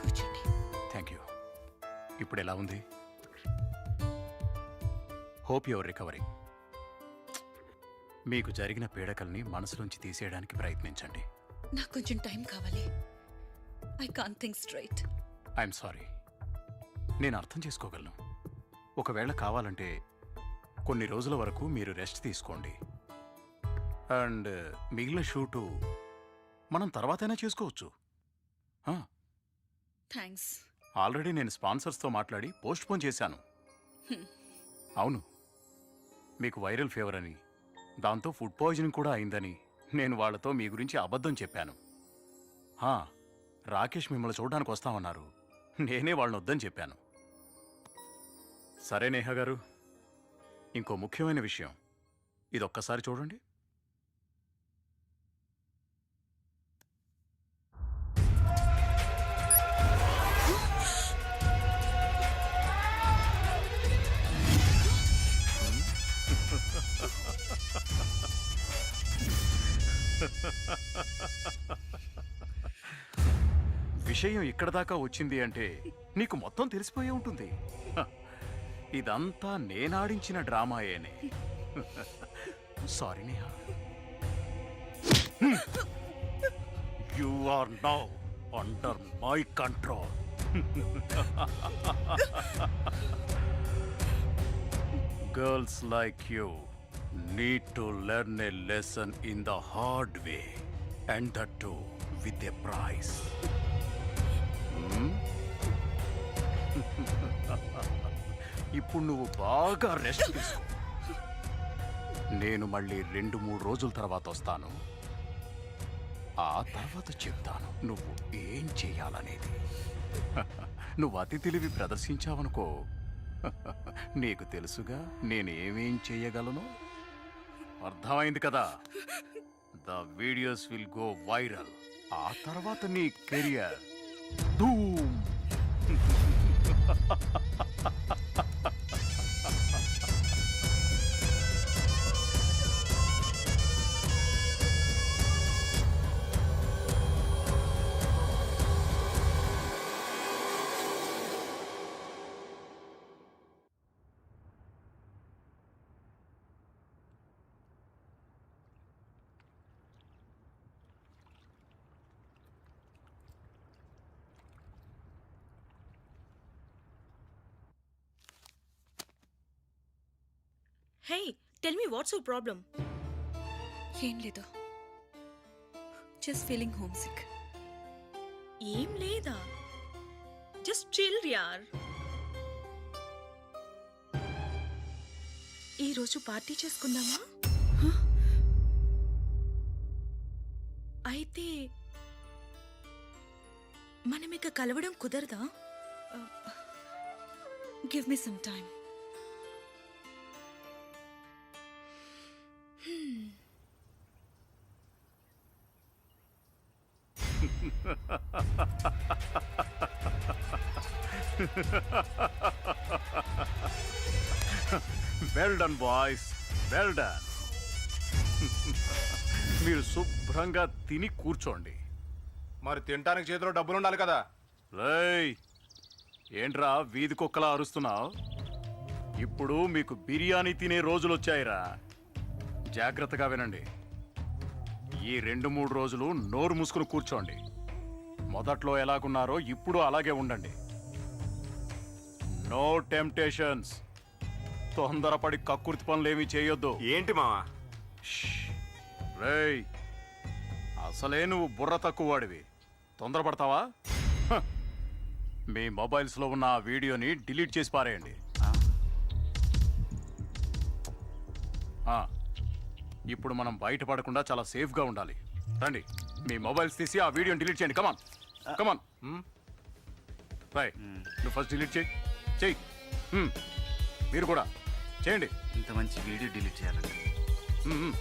కూర్చోండి. Thank you. ఇప్పుడు ఎలా ఉంది? Hope your recovering. మీకు జరిగిన పీడకల్ని మనసులోంచి తీసేయడానికి ప్రయత్నించండి. నాకు కొంచెం టైం కావాలి. I can't think straight. I'm sorry. నేను అర్థం చేసుకోగలను. ఒకవేళ కావాలంటే కొన్ని రోజుల వరకు మీరు రెస్ట్ తీసుకోండి. అండ్ మిగిలిన షూటు మనం తర్వాతైనా చేసుకోవచ్చు. థ్యాంక్స్. ఆల్రెడీ నేను స్పాన్సర్స్తో మాట్లాడి పోస్ట్ పోన్ చేశాను. అవును, మీకు వైరల్ ఫీవర్ అని, దాంతో ఫుడ్ పాయిజనింగ్ కూడా అయిందని నేను వాళ్ళతో మీ గురించి అబద్ధం చెప్పాను. రాకేష్ మిమ్మల్ని చూడడానికి వస్తామన్నారు. నేనే వాళ్ళని వద్దని చెప్పాను. సరే నేహ గారు, ఇంకో ముఖ్యమైన విషయం, ఇదొక్కసారి చూడండి. విషయం ఇక్కడ దాకా వచ్చింది అంటే నీకు మొత్తం తెలిసిపోయి ఉంటుంది. ఇదంతా నేనాడించిన డ్రామాయేనే. Sorry Neha. You are now under my control. Girls like you need to learn a lesson in the hard way, and that too with a price. ఇప్పుడు నువ్వు బాగా రెస్ట్ తీసుకో. నేను మళ్ళీ 2-3 రోజుల తర్వాత వస్తాను. ఆ తర్వాత చెప్తాను నువ్వు ఏం చెయ్యాలనేది. నువ్వు అతి తెలివి ప్రదర్శించావనుకో, నీకు తెలుసుగా నేనేమేం చెయ్యగలను. అర్థమైంది కదా? The videos will go viral. ఆ తర్వాత నీ కెరియర్ ధూమ్. Hey tell me what's your problem? ఏం లేదు, జస్ట్ ఫీలింగ్ హోమ్ సిక్. ఏం లేదా, జస్ట్ చిల్ యార్. ఈరోజు పార్టీ చేసుకుందామా? అయితే మనం ఇక కలవడం కుదరదా? Give me some time. Well done boys, well done. మీరు శుభ్రంగా తిని కూర్చోండి. మరి తినడానికి చేతిలో డబ్బులు ఉండాలి కదా. రేయ్, ఏంట్రా వీధి కుక్కలా అరుస్తున్నావు? ఇప్పుడు మీకు బిర్యానీ తినే రోజులు వచ్చాయిరా. జాగ్రత్తగా వినండి. ఈ 2-3 రోజులు నోరు మూసుకుని కూర్చోండి. మొదట్లో ఎలాగున్నారో ఇప్పుడు అలాగే ఉండండి. No temptations. తొందరపడి కక్కుర్తి పనులేమీ చేయొద్దు. ఏంటి మావా? రేయ్, అసలే నువ్వు బుర్ర తక్కువ వాడివి. తొందరపడతావా? హ. మీ మొబైల్స్లో ఉన్న ఆ వీడియోని డిలీట్ చేసి పారేయండి. ఇప్పుడు మనం బయటపడకుండా చాలా సేఫ్గా ఉండాలి. రండి, మీ మొబైల్స్ తీసి ఆ వీడియోని డిలీట్ చేయండి. కమాన్ కమాన్. బాయ్, నువ్వు ఫస్ట్ డిలీట్ చెయ్యి. మీరు కూడా చేయండి. ఇంత మంచి వీడియో డిలీట్ చేయాలండి.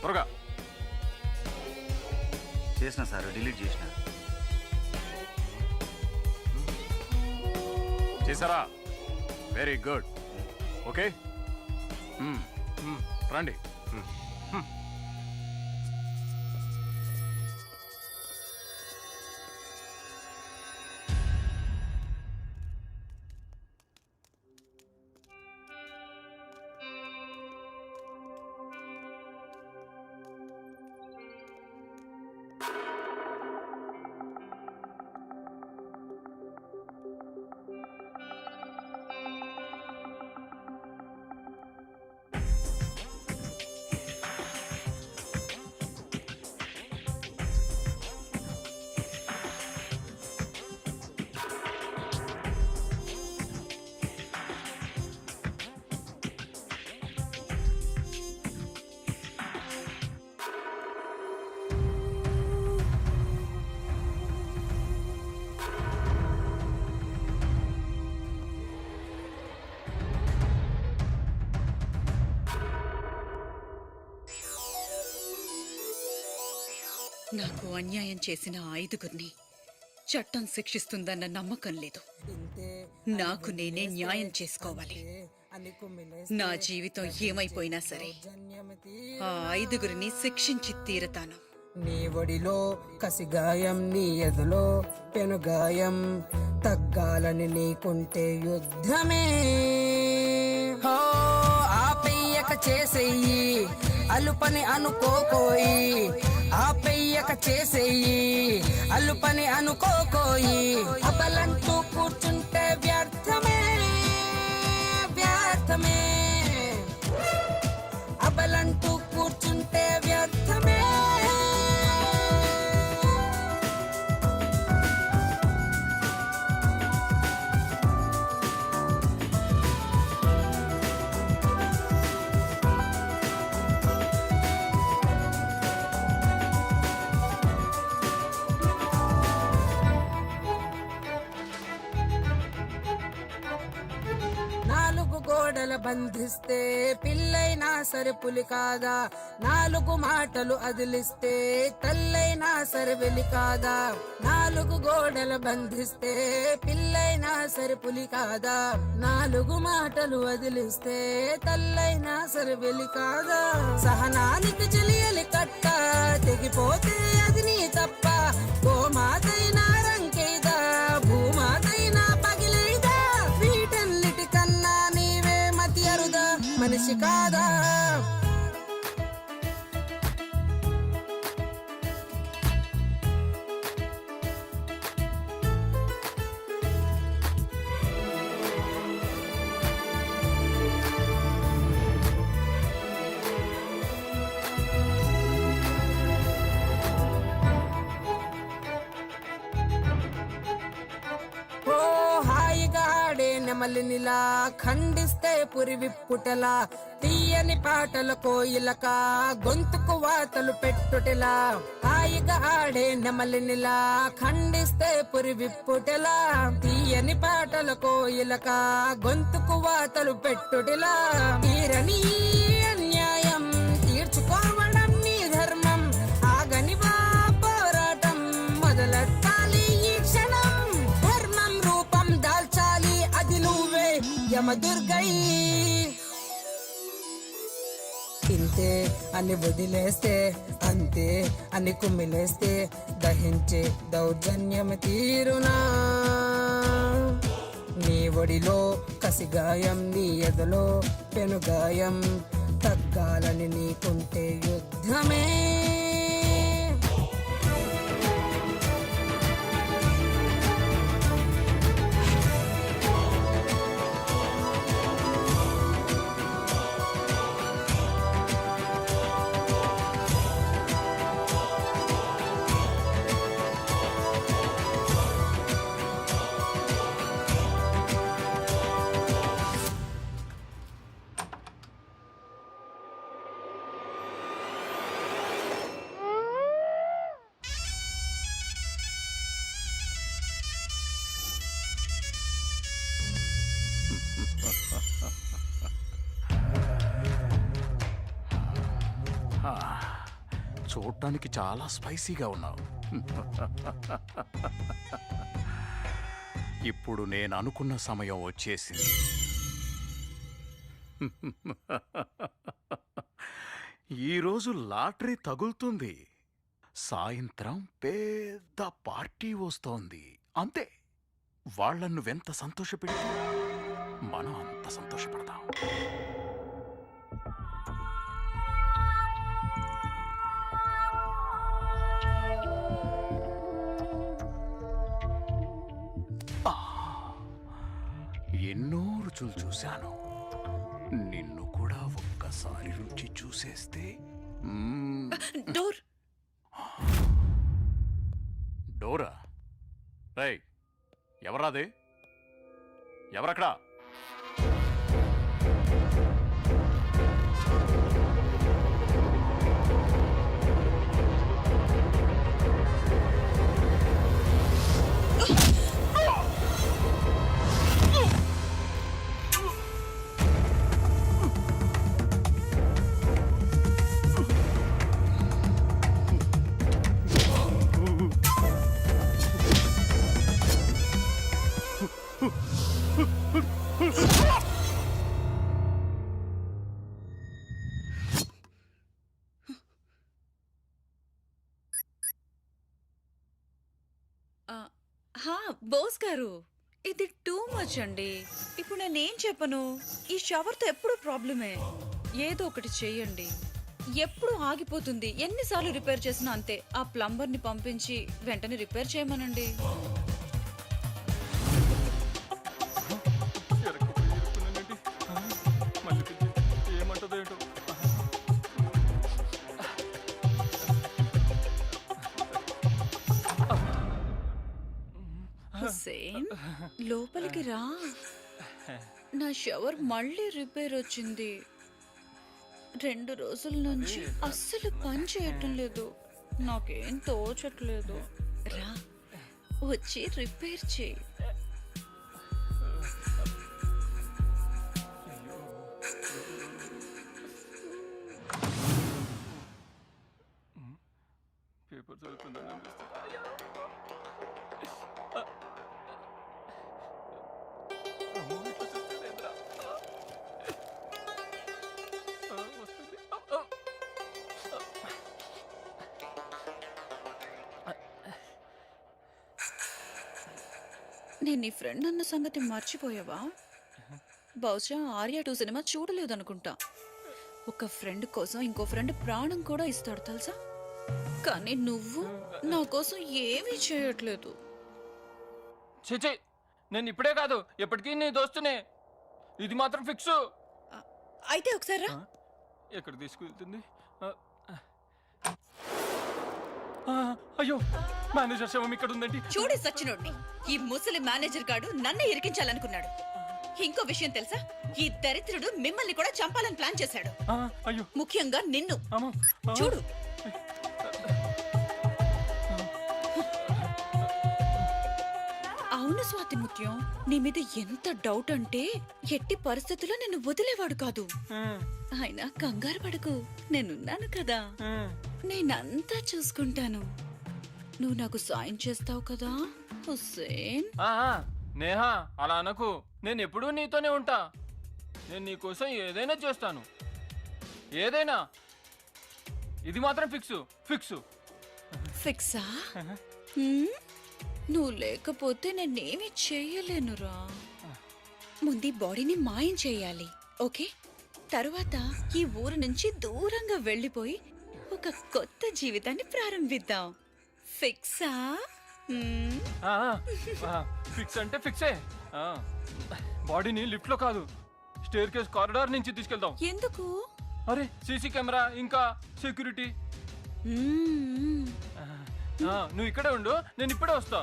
త్వరగా చేసిన సార్, డిలీట్ చేసిన. చేశారా? Very good. ఓకే, రండి. నాకు అన్యాయం చేసిన 5గురిని చట్టం శిక్షిస్తుందన్న నమ్మకం లేదు. నాకు నేనే న్యాయం చేసుకోవాలి. నా జీవితం ఏమైపోయినా సరే ఆ 5గురిని శిక్షించి తీరతాను. నీ ఒడిలో కసిగాయం, నీ ఎదులో పెనుగాయం, తగ్గాలని నీకుంటే యుద్ధమే. హో ఆపెయ్యక చేసేయి, అలుపని అనుకోకోయి. ఆపెయ్యక చేసేయి, అలుపని అనుకోకోయి. అబలంటూ కూర్చుంటే వ్యర్థమే, వ్యర్థమే. అబలంటూ కూర్చుంటే వ్యర్థమే. గోడల బంధిస్తే పిల్లైనా సరే పులి కాదా, 4 మాటలు అదిలిస్తే తల్లైనా సరే వెలి కాదా, 4 గోడల బంధిస్తే పిల్లైనా సరే పులి కాదా, 4 మాటలు వదిలిస్తే తల్లైనా సరే వెలి కాదా. సహనానికి చెలియలి కట్ట తెగిపోతే అది నీ తప్ప, గోమాతైనా రంకేదా భూమాతైనా పగిలేదా, వీటన్నిటి కన్నా నీవే మతి అరుదా మనిషి కాదా. ఓ హాయిగా ఆడే నెమలినిలా ఖండిస్తే పురి విప్పుటలా, తీయని పాటల కోయిలక గొంతుకు వాతలు పెట్టుటలా. హాయిగా ఆడే నెమలినిలా ఖండిస్తే పురి విప్పుటలా, తీయని పాటల కోయిలక గొంతుకు వాతలు పెట్టుటలా. తీరని అన్యాయం తీర్చుకోవడం నీ ధర్మం, ఆగని వా పోరాటం మొదలెట్టాలి ఈ క్షణం. ధర్మం రూపం దాల్చాలి అది నువ్వే యమదుర్గై. ఇంతే అని వదిలేస్తే అంతే అని కుమిలేస్తే దహించే దౌర్జన్యం తీరునా. నీ ఒడిలో కసిగాయం, నీ ఎదలో పెనుగాయం, తగ్గాలని నీకుంటే యుద్ధమే. చూడటానికి చాలా స్పైసీగా ఉన్నావు. ఇప్పుడు నేను అనుకున్న సమయం వచ్చేసింది. ఈరోజు లాటరీ తగులుతుంది. సాయంత్రం పెద్ద పార్టీ వస్తోంది. అంతే, వాళ్ళను నువ్వెంత సంతోషపెడితే మనం అంత సంతోషపడతాం. ఎన్నో రుచులు చూశాను. నిన్ను కూడా ఒక్కసారి రుచి చూసేస్తే డోర్ డోరా? రై, ఎవరాది? ఎవరక్కడా? బోస్ గారు, ఇది టూ మచ్ అండి. ఇప్పుడు నేనేం చెప్పను? ఈ షవర్తో ఎప్పుడు ప్రాబ్లమే. ఏదో ఒకటి చెయ్యండి. ఎప్పుడు ఆగిపోతుంది. ఎన్నిసార్లు రిపేర్ చేసినా అంతే. ఆ ప్లంబర్ని పంపించి వెంటనే రిపేర్ చేయమనండి. హుస్సేన్, లోపలికి రా. నా షవర్ మళ్ళీ రిపేర్ వచ్చింది. 2 రోజుల నుంచి అస్సలు పని చేయటం లేదు. నాకేం తోచట్లేదు. రా, వచ్చి రిపేర్ చేయి. వస్తుందని అనిపిస్తుంది. అయ్యో. అమ్మో, ఇట్లా చూస్తాడేంట్రా? వస్తుంది. నేను నీ ఫ్రెండ్ అన్న సంగతి మర్చిపోయావా? బహుశా ఆర్య 2 సినిమా చూడలేదనుకుంటా. ఒక ఫ్రెండ్ కోసం ఇంకో ఫ్రెండ్ ప్రాణం కూడా ఇస్తాడు తెలుసా? కానీ నువ్వు నా కోసం ఏమీ చేయట్లేదు. చే నేను ఇప్పుడే కాదు ఎప్పటికీ నీ దోస్తునే. ఇది మాత్రం ఫిక్స్. అయితే ఒకసారి రా. ఎక్కడ తీసుకువెళ్తుంది? అయ్యో, మేనేజర్ శవం ఇక్కడ ఉందండి. చూడే సచ్చినోడ్ని. ఈ ముసలి మేనేజర్ గాడు నన్నే ఇరికించాలనుకున్నాడు. ఇంకో విషయం తెలుసా? ఈ దరిద్రుడు మిమ్మల్ని కూడా చంపాలని ప్లాన్ చేశాడు. అయ్యో, ముఖ్యంగా నిన్ను. చూడు. అవును స్వాతి ముత్యం, నీ మీద ఎంత డౌట్ అంటే ఎట్టి పరిస్థితుల్లో నిన్ను వదిలేవాడు కాదు. అయినా కంగారు పడకు, నేనున్నాను కదా. నేనంతా చూసుకుంటాను. నువ్వు నాకు సాయం చేస్తావు కదా హుస్సేన్? నేహా, అలా అనకు. నేను ఎప్పుడూ నీతోనే ఉంటా. నేను నీ కోసం ఏదైనా చేస్తాను, ఏదైనా. ఇది మాత్రం ఫిక్స్. ఫిక్స్. ఫిక్సా? నువ్వు లేకపోతే నేనేమి చెయ్యలేనురా. ముందు బాడీని మాయం చేయాలి, ఓకే? తరువాత ఈ ఊరు నుంచి దూరంగా వెళ్ళిపోయి ఒక కొత్త జీవితాన్ని ప్రారంభిద్దాం. ఫిక్సా? ఫిక్స్ అంటే ఫిక్సే. బాడీని లిఫ్ట్ లో కాదు, స్టేర్ కేస్ కారిడార్ నుంచి తీసుకెళ్దాం. ఎందుకు? అరే, సీసీ కెమెరా ఇంకా సెక్యూరిటీ. నువ్వు ఇక్కడే ఉండు, నేను ఇప్పుడే వస్తా.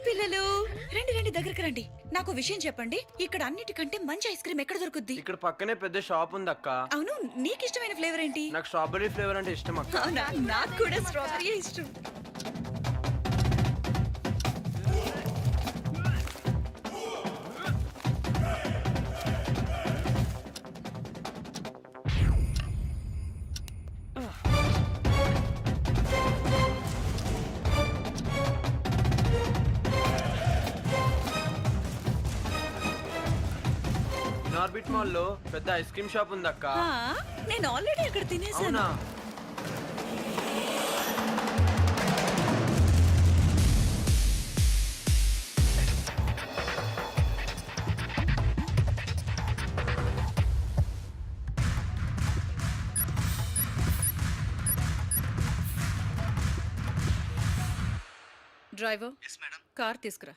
పిల్లలు రండి రండి, దగ్గరికి రండి. నాకు విషయం చెప్పండి, ఇక్కడ అన్నిటికంటే మంచి ఐస్ క్రీమ్ ఎక్కడ దొరుకుద్ది? ఇక్కడ పక్కనే పెద్ద షాప్ ఉంది అక్క. అవును, నీకు ఇష్టమైన ఫ్లేవర్ ఏంటి? నాకు స్ట్రాబెరీ ఫ్లేవర్ అంటే ఇష్టం అక్క. అవునా, నాకు కూడా స్ట్రాబెరీ ఇష్టం. ఆర్బిట్ మాల్ లో పెద్ద ఐస్ క్రీమ్ షాప్ ఉంది అక్క. నేను ఆల్రెడీ అక్కడ తినేసాను. డ్రైవర్, కార్ తీసుకురా.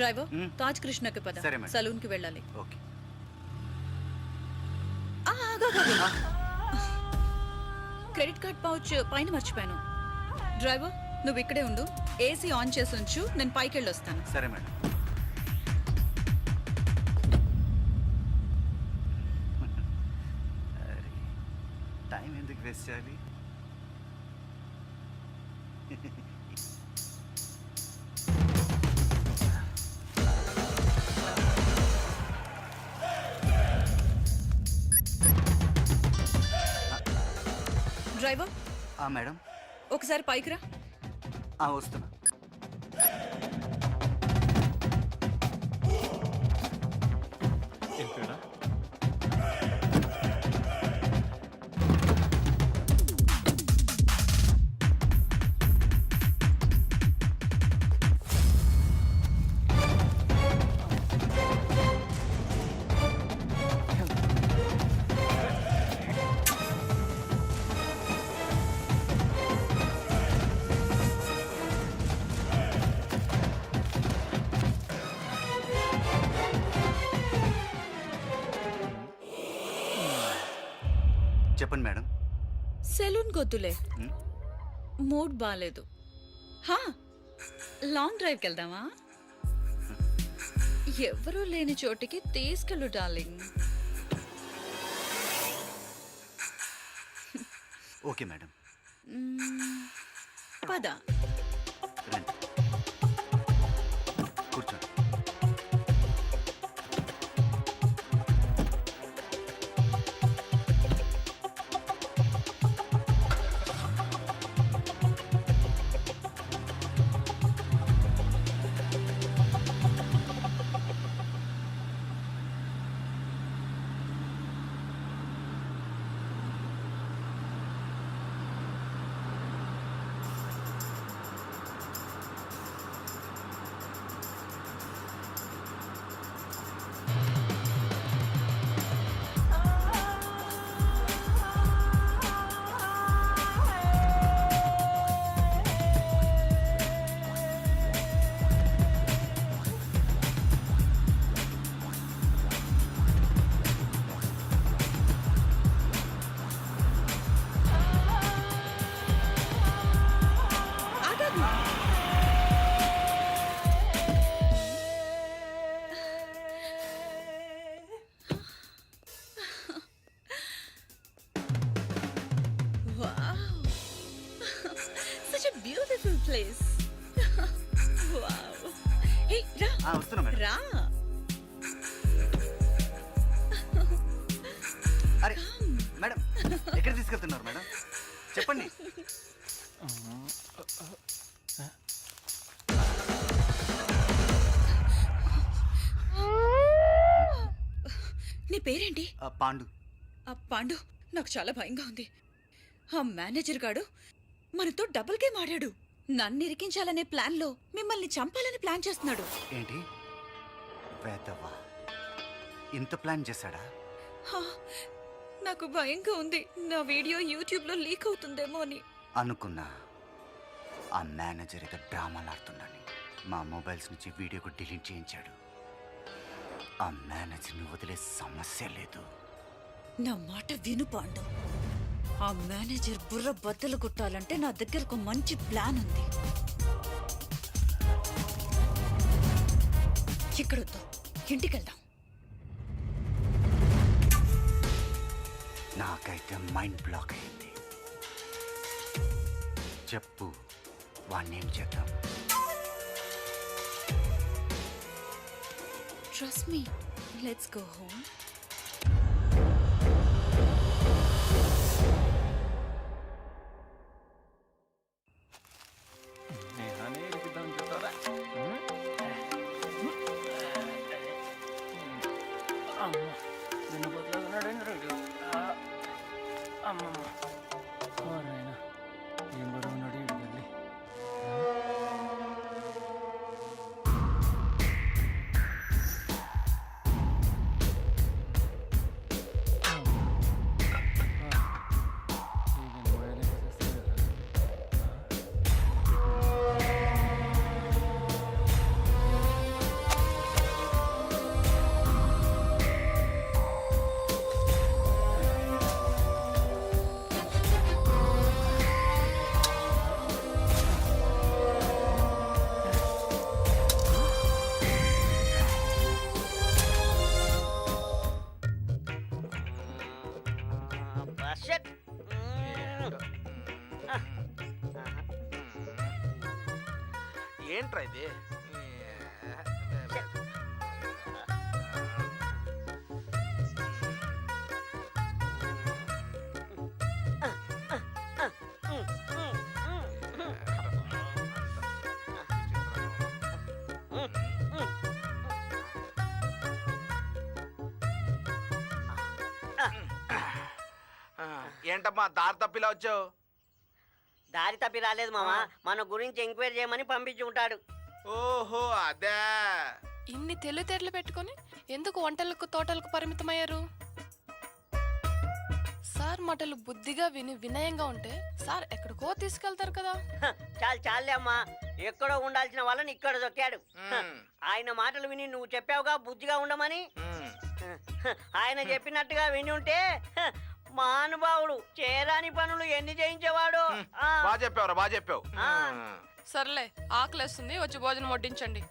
డ్రైవర్, తాజ్ కృష్ణకి పద. సలూన్ కి వెళ్ళాలి. క్రెడిట్ కార్డ్ పౌచ్ పైన మర్చిపోయాను. డ్రైవర్, నువ్వు ఇక్కడే ఉండు, ఏసీ ఆన్ చేసి ఉంచు, నేను పైకి వెళ్ళి వస్తాను. సరే మేడం. టైం ఎందుకు వేస్ట్ చేయాలి? డ్రైవర్. మేడం, ఒకసారి పైకి రా. వస్తున్నా. చెప్పండి మేడం. సెలూన్ కొద్దులే, హ్మ్? మూడ్ బాగాలేదు. హా, లాంగ్ డ్రైవ్కి వెళ్దామా? ఎవరూ లేని చోటికి తీసుకెళ్ళు డార్లింగ్. Okay madam. పద. రండి, కూర్చోండి. ఆగదు. Wow. Such a beautiful place. Wow. Hey, రా. వస్తున్నా మేడం. రా. అరే మేడం, ఎక్కడ తీసుకెళ్తున్నారు మేడం? చెప్పండి. నీ పేరేంటి? పాండు. పాండు, నాకు చాలా భయంగా ఉంది. ఆ మేనేజర్ గాడు మనతో డబుల్ గేమ్ ఆడాడు. నన్ను ఇరికించాలనే ప్లాన్ లో మిమ్మల్ని చంపాలని ప్లాన్ చేస్తున్నాడు. ఏంటి వేదవా, ఇంత ప్లాన్ చేశాడా? హా, నాకు భయంగా ఉంది. నా వీడియో యూట్యూబ్ లో లీక్ అవుతుందేమో అని. అనుకున్నా. ఆ మేనేజర్ ఏదో డ్రామాలు ఆడుతున్నాడని మా మొబైల్స్ నుంచి వీడియోకు డిలీట్ చేయించాడు. ఆ మేనేజర్ని వదిలే సమస్య లేదు. నా మాట విను పాండు. ఆ మేనేజర్ బుర్ర బద్దలు కొట్టాలంటే నా దగ్గర ఒక మంచి ప్లాన్ ఉంది. ఇక్కడొద్దు, ఇంటికెళ్దాం. నాకైతే మైండ్ బ్లాక్ అయింది. చెప్పు, వాణ్ణి ఏం చేద్దాం? Trust me. Let's go home. నేహానే ఇరికిద్దాం చూస్తారా? అమ్మ, నిన్నపోతున్నాడండి రైడు. అమ్మమ్మ, ఓరైనా ఏం బరువు ఉన్నాడు ఇడికెళ్ళి. షట్. ఏంట్రా ఇది? ఏంటమ్మా దారి తప్పిలా వచ్చావు? దారి తప్పి రాలేదు మామ, మన గురించి ఎంక్వైరీ చేయమని పంపించి ఉంటాడు. ఓహో అదే. ఇన్ని తెలివితేటలు పెట్టుకొని ఎందుకు వంటలకు తోటలకు పరిమితమయ్యారు? సార్ మాటలు బుద్ధిగా విని వినయంగా ఉంటే సార్ ఎక్కడికో తీసుకెళ్తారు కదా. చాలే అమ్మా, ఎక్కడో ఉండాల్సిన వాళ్ళని ఇక్కడ దొక్కాడు. ఆయన మాటలు విని నువ్వు చెప్పావుగా బుద్ధిగా ఉండమని. ఆయన చెప్పినట్టుగా విని ఉంటే మహానుభావుడు చేయరాని పనులు ఎన్ని చేయించేవాడు. బాగా చెప్పావురా, బాగా చెప్పావు. సర్లే ఆకలేస్తుంది, వచ్చి భోజనం వడ్డించండి.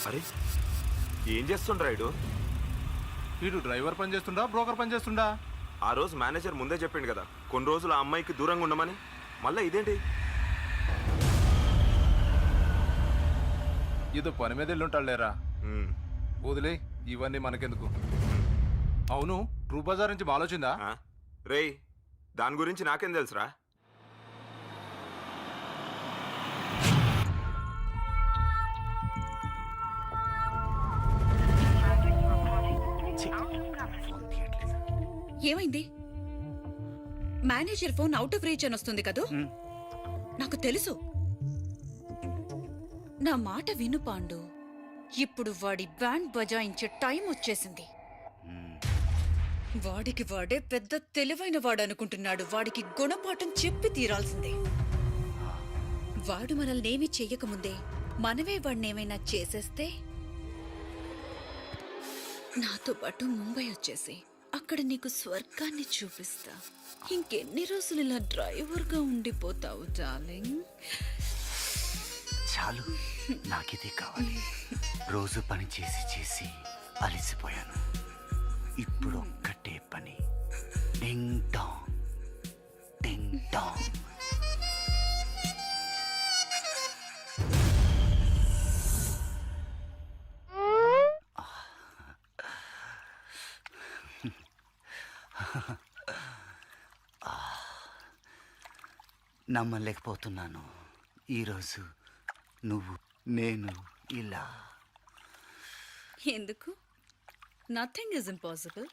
అరే ఏం చేస్తుండ్రా ఇడు? వీడు డ్రైవర్ పని చేస్తుండా, బ్రోకర్ పని చేస్తుండా? ఆ రోజు మేనేజర్ ముందే చెప్పిండు కదా కొన్ని రోజులు ఆ అమ్మాయికి దూరంగా ఉండమని. మళ్ళీ ఇదేంటి? ఏదో పని మీద వెళ్ళుంటాడు లేరా. వదిలే, ఇవన్నీ మనకెందుకు. అవును, ట్రూ బజార్ నుంచి ఆలోచిందా? రేయ్, దాని గురించి నాకేం తెలుసురా? ఏమైంది? Manager phone out of reach అని వస్తుంది కదూ. నాకు తెలుసు. నా మాట విను పాండు. ఇప్పుడు వాడి బ్యాండ్ బజాయించే టైం వచ్చేసింది. వాడికి వాడే పెద్ద తెలివైన వాడు అనుకుంటున్నాడు. వాడికి గుణపాఠం చెప్పి తీరాల్సిందే. వాడు మనల్ని ఏమీ చెయ్యకముందే మనమే వాడినేమైనా చేసేస్తే, నాతో పాటు ముంబై వచ్చేసి అక్కడ నీకు స్వర్గాన్ని చూపిస్తా. ఇంకెన్ని రోజులు ఇలా డ్రైవర్గా ఉండిపోతావు డార్లింగ్? చాలు, నాకిదే కావాలి. రోజు పని చేసి చేసి అలసిపోయాను. ఇప్పుడు ఒక్కటే పని, డింగ్ డాంగ్ డింగ్ డాంగ్. నమ్మలేకపోతున్నాను. ఈరోజు నువ్వు నేను ఇలా. ఎందుకు? Nothing is impossible.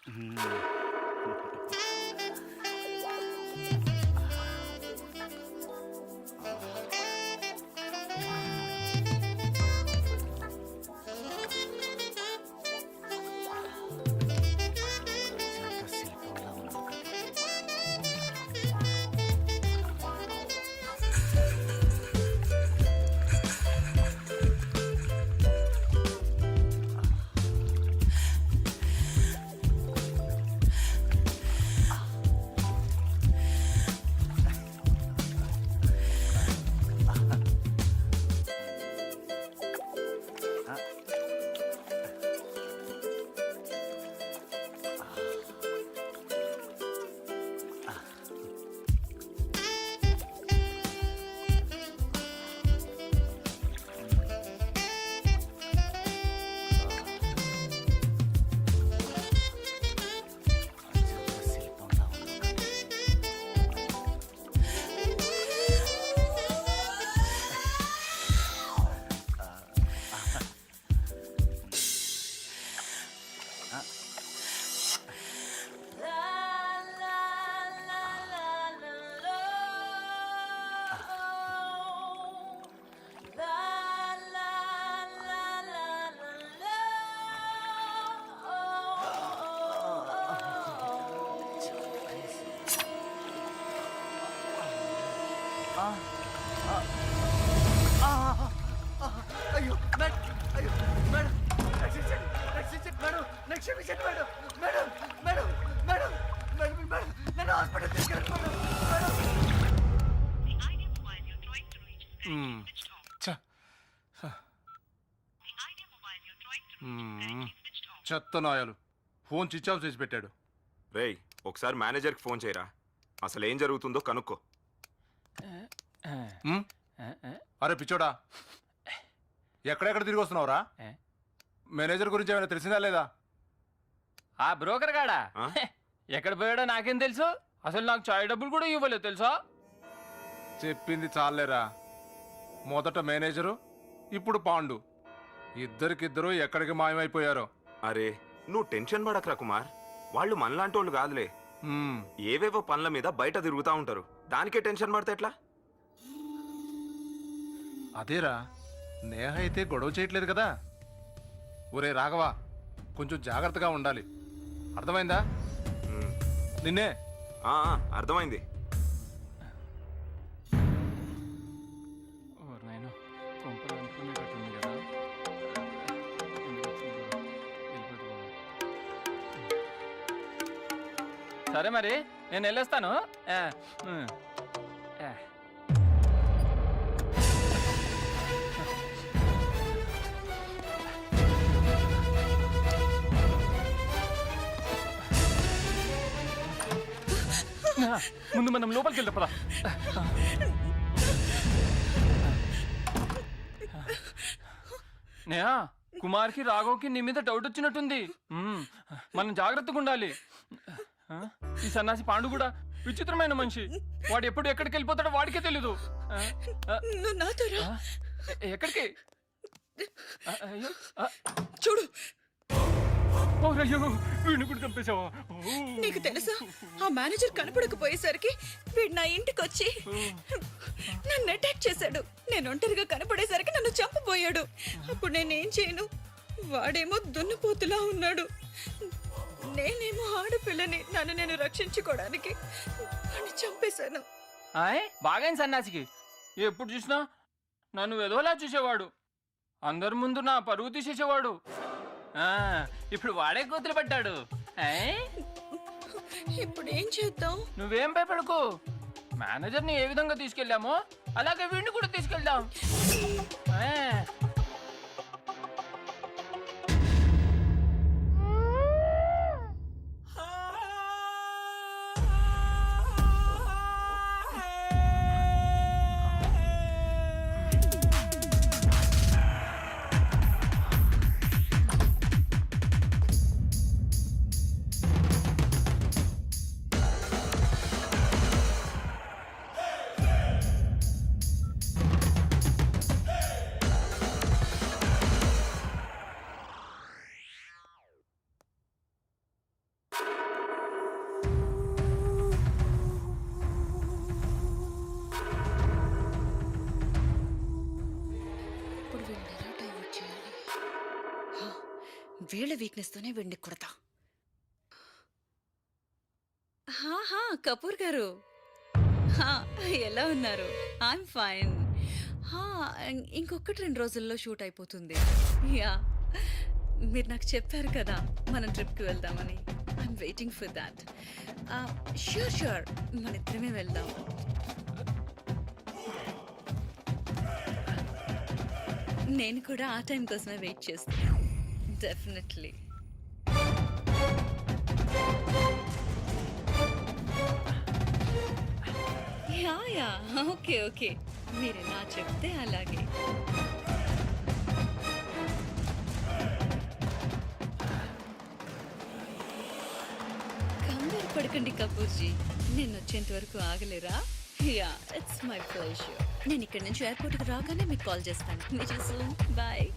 అయ్యో మేడం, అయ్యో మేడం, రక్షించండి, రక్షించండి మేడం, రక్షించండి madam, madam, madam, madam, madam, madam, నన్ను హాస్పిటల్ తీసుకెళ్ళండి మేడం, మేడం. చెత్త నాయాలు, ఫోన్ స్విచ్ ఆఫ్ చేసి పెట్టాడు. రేయ్, ఒకసారి మేనేజర్కి ఫోన్ చేయరా, అసలు ఏం జరుగుతుందో కనుక్కో. అరే పిచ్చోడా, ఎక్కడెక్కడ తిరిగి వస్తున్నావురా? మేనేజర్ గురించి ఏమైనా తెలిసిందా లేదా? ఆ బ్రోకర్ గాడా ఎక్కడ పోయాడో నాకేం తెలుసు? అసలు నాకు చాయ్ డబ్బులు కూడా ఇవ్వలేదు తెలుసా? చెప్పింది చాలేరా. మొదట మేనేజరు, ఇప్పుడు పాండు, ఇద్దరికిద్దరు ఎక్కడికి మాయమైపోయారో. అరే నువ్వు టెన్షన్ పడకరా కుమార్, వాళ్ళు మనలాంటి వాళ్ళు కాదులే. ఏవేవో పనుల మీద బయట తిరుగుతూ ఉంటారు, దానికే టెన్షన్ పడితే ఎట్లా? అదేరా, నేహ అయితే గొడవ చేయట్లేదు కదా. ఒరే రాఘవ, కొంచెం జాగ్రత్తగా ఉండాలి, అర్థమైందా? నిన్నే. అర్థమైంది. నాయనా కొంపలు అనుకునేటట్టుంది కదా. సరే మరి నేను వెళ్ళేస్తాను. ముందు మనం లోపలికి వెళ్దాం పదా. నేహా, కుమార్కి రాఘవ్కి నీ మీద డౌట్ వచ్చినట్టుంది. మనం జాగ్రత్తగా ఉండాలి. ఈ సన్నాసి పాండు కూడా విచిత్రమైన మనిషి. వాడు ఎప్పుడు ఎక్కడికి వెళ్ళిపోతాడో వాడికే తెలీదు. ఎక్కడికి చూడు. వీడిని కూడా చంపేశావా? నీకు తెలుసా, ఆ మేనేజర్ కనపడకపోయేసరికి వీడు నా ఇంటికి వచ్చి నన్ను అటాక్ చేశాడు. నేను ఒంటరిగా కనపడేసరికి నన్ను చంపబోయాడు. అప్పుడు నేనేం చేయను? వాడేమో దున్నపోతులా ఉన్నాడు, నేనేమో ఆడపిల్లని. నన్ను నేను రక్షించుకోవడానికి వాడిని చంపేశాను. బాగా సన్నాసికి ఎప్పుడు చూసినా నన్ను ఎదోలా చూసేవాడు. అందరి ముందు నా పరువు తీసేసేవాడు. ఇప్పుడు వాడే కూతురు పడ్డాడు. ఇప్పుడు ఏం చేద్దాం? నువ్వేం భయపడకు. మేనేజర్ని ఏ విధంగా తీసుకెళ్ళామో అలాగే వీడిని కూడా తీసుకెళ్దాం. వీళ్ళ వీక్నెస్ తోనే వీడిని కొడతా. కపూర్ గారు, ఎలా ఉన్నారు? I'm fine. ఇంకొకటి 2 రోజుల్లో షూట్ అయిపోతుంది. యా, మీరు నాకు చెప్పారు కదా మనం ట్రిప్కి వెళ్దామని. I'm waiting for that. Sure మన ఇద్దరమే వెళ్దాం. నేను కూడా ఆ టైం కోసమే వెయిట్ చేస్తాను. డెఫినెట్లీ. యా ఓకే, మీరు నా చెప్తే అలాగే. కంగారు పడకండి కపూర్జీ, నేను వచ్చేంత వరకు ఆగలేరా? Yeah, it's my pleasure. నేను ఇక్కడి నుంచి ఎయిర్పోర్ట్కి రాగానే మీకు కాల్ చేస్తాను. Meet soon. బాయ్.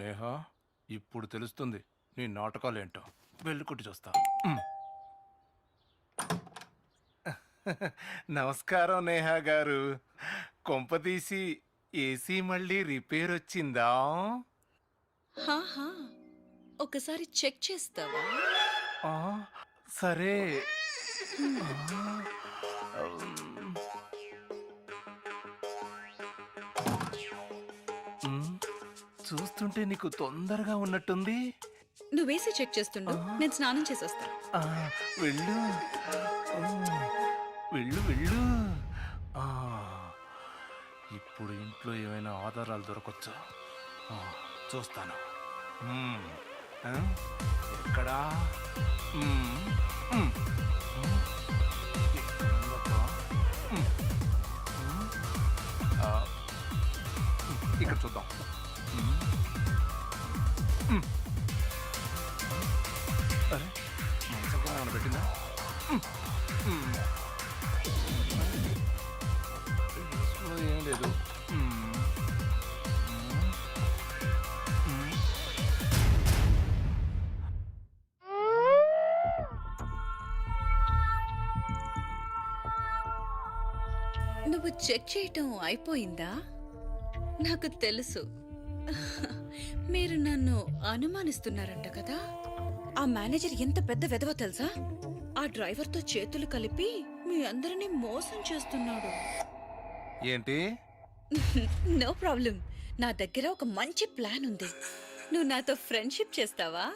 నేహా, ఇప్పుడు తెలుస్తుంది నీ నాటకాలేంటో. వెళ్ళి కుట్టి చూస్తా. నమస్కారం నేహా గారు. కొంపదీసి ఏసీ మళ్ళీ రిపేర్ వచ్చిందా? ఒకసారి చెక్ చేస్తావా? సరే. చూస్తుంటే నీకు తొందరగా ఉన్నట్టుంది. నువ్వేసి చెక్ చేస్తుండు, నేను స్నానం చేసి వస్తా. వెళ్ళు. వెళ్ళు వెళ్ళు. ఆ, ఇప్పుడు ఇంట్లో ఏమైనా ఆధారాలు దొరకొచ్చా చూస్తాను. ఆ, ఎక్కడా? ఎక్కడుందబ్బా? ఆ, ఇక్కడ చూద్దాం. అరే మనసుగా ఏమైనా పెట్టిందా? ఏం లేదు. నువ్వు చెక్ చేయటం అయిపోయిందా? నాకు తెలుసు మీరు నన్ను అనుమానిస్తున్నారంట కదా. ఆ మేనేజర్ ఎంత పెద్ద వెధవ తెలుసా? ఆ డ్రైవర్తో చేతులు కలిపి మీ అందరినీ మోసం చేస్తున్నాడు. ఏంటి? No problem. నా దగ్గర ఒక మంచి ప్లాన్ ఉంది. నువ్వు నాతో ఫ్రెండ్షిప్ చేస్తావా?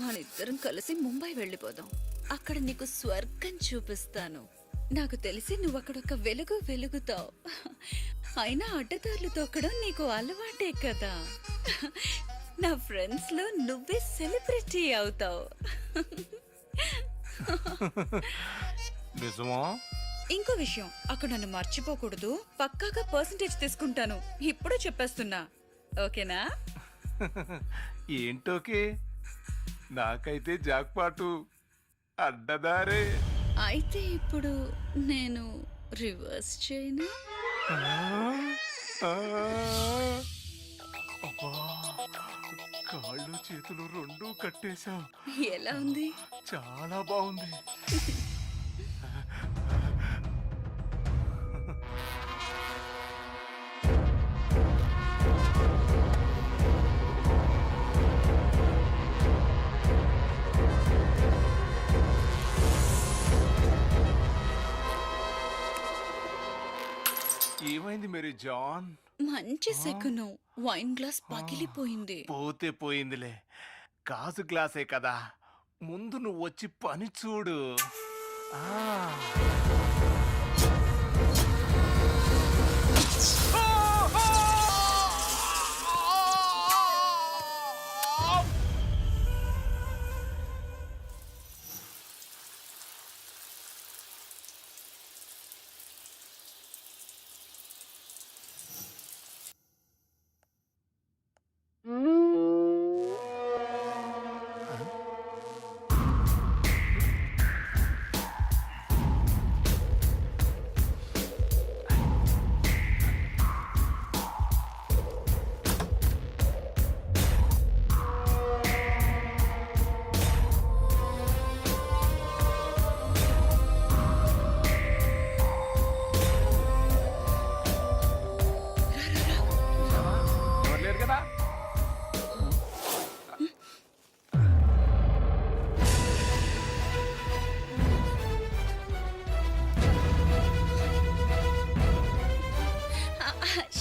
మనిద్దరం కలిసి ముంబై వెళ్ళిపోదాం. అక్కడ నీకు స్వర్గం చూపిస్తాను. నాకు తెలిసి నువ్వు అక్కడ ఒక వెలుగు వెలుగుతావు. అయినా అడ్డదారులు తొక్కడం నీకు అలవాటే కదా. నా ఫ్రెండ్స్ లో నువ్వే సెలబ్రిటీ అవుతావు. నిజమా? ఇంకో విషయం, అక్కడ నన్ను మర్చిపోకూడదు. పక్కాగా పర్సంటేజ్ తీసుకుంటాను. ఇప్పుడు చెప్పేస్తున్నా, ఓకేనా? ఏంటోకే? నాకైతే జాక్పాటు అడ్డదారే. అయితే ఇప్పుడు నేను రివర్స్ చేయను. అబ్బా, కాళ్ళు చేతులు రెండూ కట్టేశావు. ఎలా ఉంది? చాలా బాగుంది. ఏమైంది మేరీ జాన్? మంచి శకునం. వైన్ గ్లాస్ పగిలిపోయింది. పోతే పోయిందిలే, గాజు గ్లాసే కదా. ముందు నువ్వు వచ్చి పని చూడు. ఆ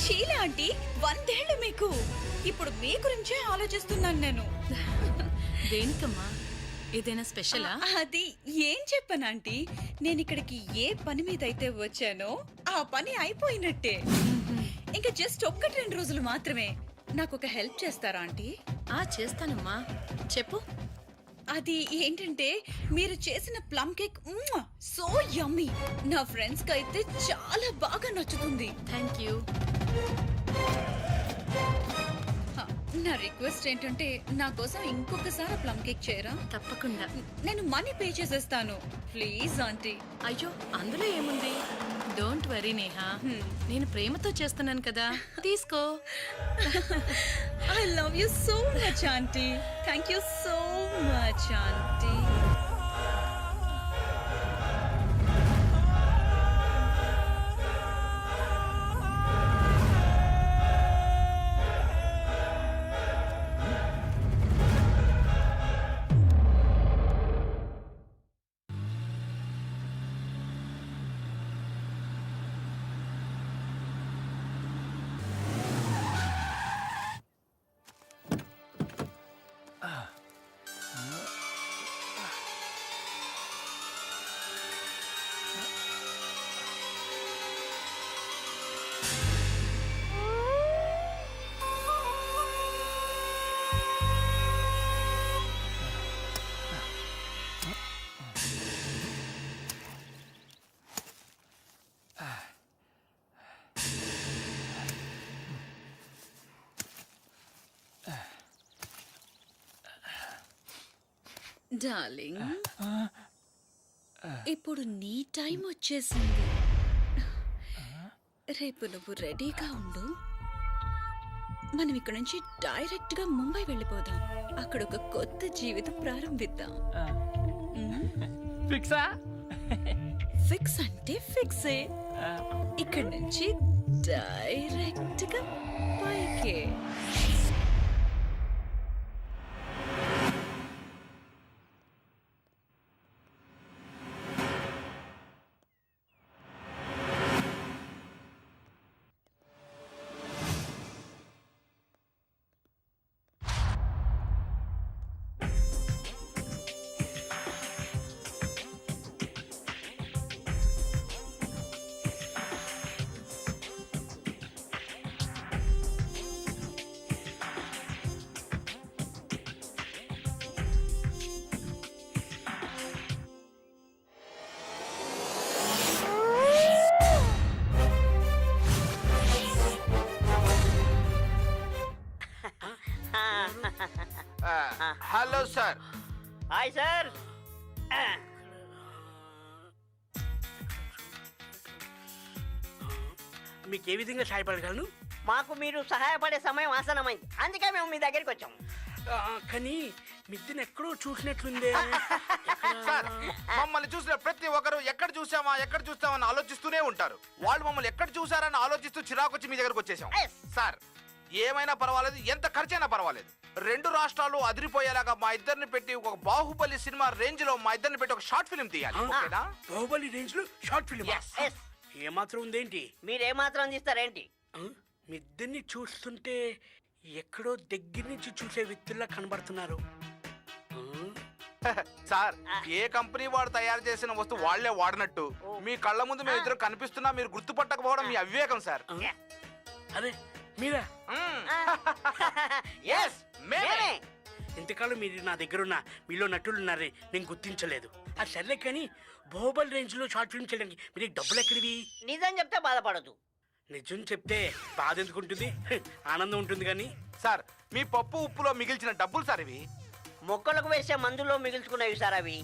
షీలా ఆంటీ, 100 ఏళ్ళు మీకు. ఇప్పుడు మీ గురించే ఆలోచిస్తున్నాను నేను. దేనికమ్మా? ఏదైనా స్పెషలా? అది ఏం చెప్పను ఆంటీ. నేను ఇక్కడికి ఏ పని మీద అయితే వచ్చానో ఆ పని అయిపోయినట్టే. ఇంకా జస్ట్ 1-2 రోజులు మాత్రమే. నాకు ఒక హెల్ప్ చేస్తారా ఆంటీ? చేస్తానమ్మా, చెప్పు. అది ఏంటంటే, మీరు చేసిన ప్లమ్ కేక్ సో యమ్మీ. నా ఫ్రెండ్స్ కి అయితే చాలా బాగా నచ్చుతుంది. Thank you. నా రిక్వెస్ట్ ఏంటంటే, నా కోసం ఇంకొకసారి ప్లమ్ కేక్ చేయరా? తప్పకుండా. నేను మనీ పే చేసేస్తాను. Please aunty. అయ్యో, అందులో ఏముంది? డోంట్ వరీ నేహా, నేను ప్రేమతో చేస్తున్నాను కదా, తీసుకో. I love you so much, auntie. Thank you so much, auntie. Darling ఇప్పుడు నీ టైం వచ్చేసింది. రేపు నువ్వు రెడీగా ఉండు. మనం ఇక్కడ నుంచి డైరెక్ట్ గా ముంబై వెళ్ళిపోదాం. అక్కడ ఒక కొత్త జీవితం ప్రారంభిద్దాం. ఫిక్సా? ఫిక్స్ అంటే ఫిక్సే. ఇక్కడ నుంచి డైరెక్ట్ గా పైకే. Hello sir. Hi sir. మీకు ఏ విధంగా సహాయపడగలను? మాకు మీరు సహాయపడే సమయం ఆసనమైంది, అందుకే మేము మీ దగ్గరికి వచ్చాము. కానీ మిద్దెని ఎక్కడో చూసినట్లుందే. సార్, మమ్మల్ని చూసిన ప్రతి ఒక్కరు ఎక్కడ చూసామని ఆలోచిస్తూనే ఉంటారు. వాళ్ళు మమ్మల్ని ఎక్కడ చూసారని ఆలోచిస్తూ చిరాకొచ్చి మీ దగ్గరకు వచ్చేసాం. సార్, ఏమైనా పర్వాలేదు, ఎంత ఖర్చైనా పర్వాలేదు. 2 రాష్ట్రాలు అదిరిపోయేలాగా మా ఇద్దరిని పెట్టి ఒక బాహుబలి సినిమా రేంజ్ లో మా ఇద్దరిని పెట్టి ఒక షార్ట్ ఫిల్మ్ తీయాలి. ఓకేనా? బాహుబలి రేంజ్ లో షార్ట్ ఫిల్మ్ ఏమాత్రం ఉందేంటి? మీరేమాత్రం తీస్తారేంటి? మిద్దెని చూస్తుంటే ఎక్కడో దగ్గర నుంచి చూసే వ్యక్తుల్లా కనబడుతున్నారు. సార్, ఏ కంపెనీ వాడు తయారు చేసిన వస్తువు వాళ్లే వాడినట్టు మీ కళ్ళ ముందు మేము ఇద్దరు కనిపిస్తున్నా మీరు గుర్తుపట్టకపోవడం మీ అవివేకం సార్. అరే మీరా? ఇంతకాలం మీరు నా దగ్గరున్న మీలో నటులున్నారే నేను గుర్తించలేదు. ఆ సర్లే కానీ బాహుబలి రేంజ్ లో షార్ట్ ఫిల్మ్ చేయడానికి మీకు డబ్బులు ఎక్కడివి? నిజం చెప్తే బాధపడదు. నిజం చెప్తే బాధ ఎందుకు ఉంటుంది? ఆనందం ఉంటుంది. కానీ సార్, మీ పప్పు ఉప్పులో మిగిల్చిన డబ్బులు సార్ ఇవి. మొక్కలకు వేసే మందులో మిగుల్చుకునేవి సార్ అవి.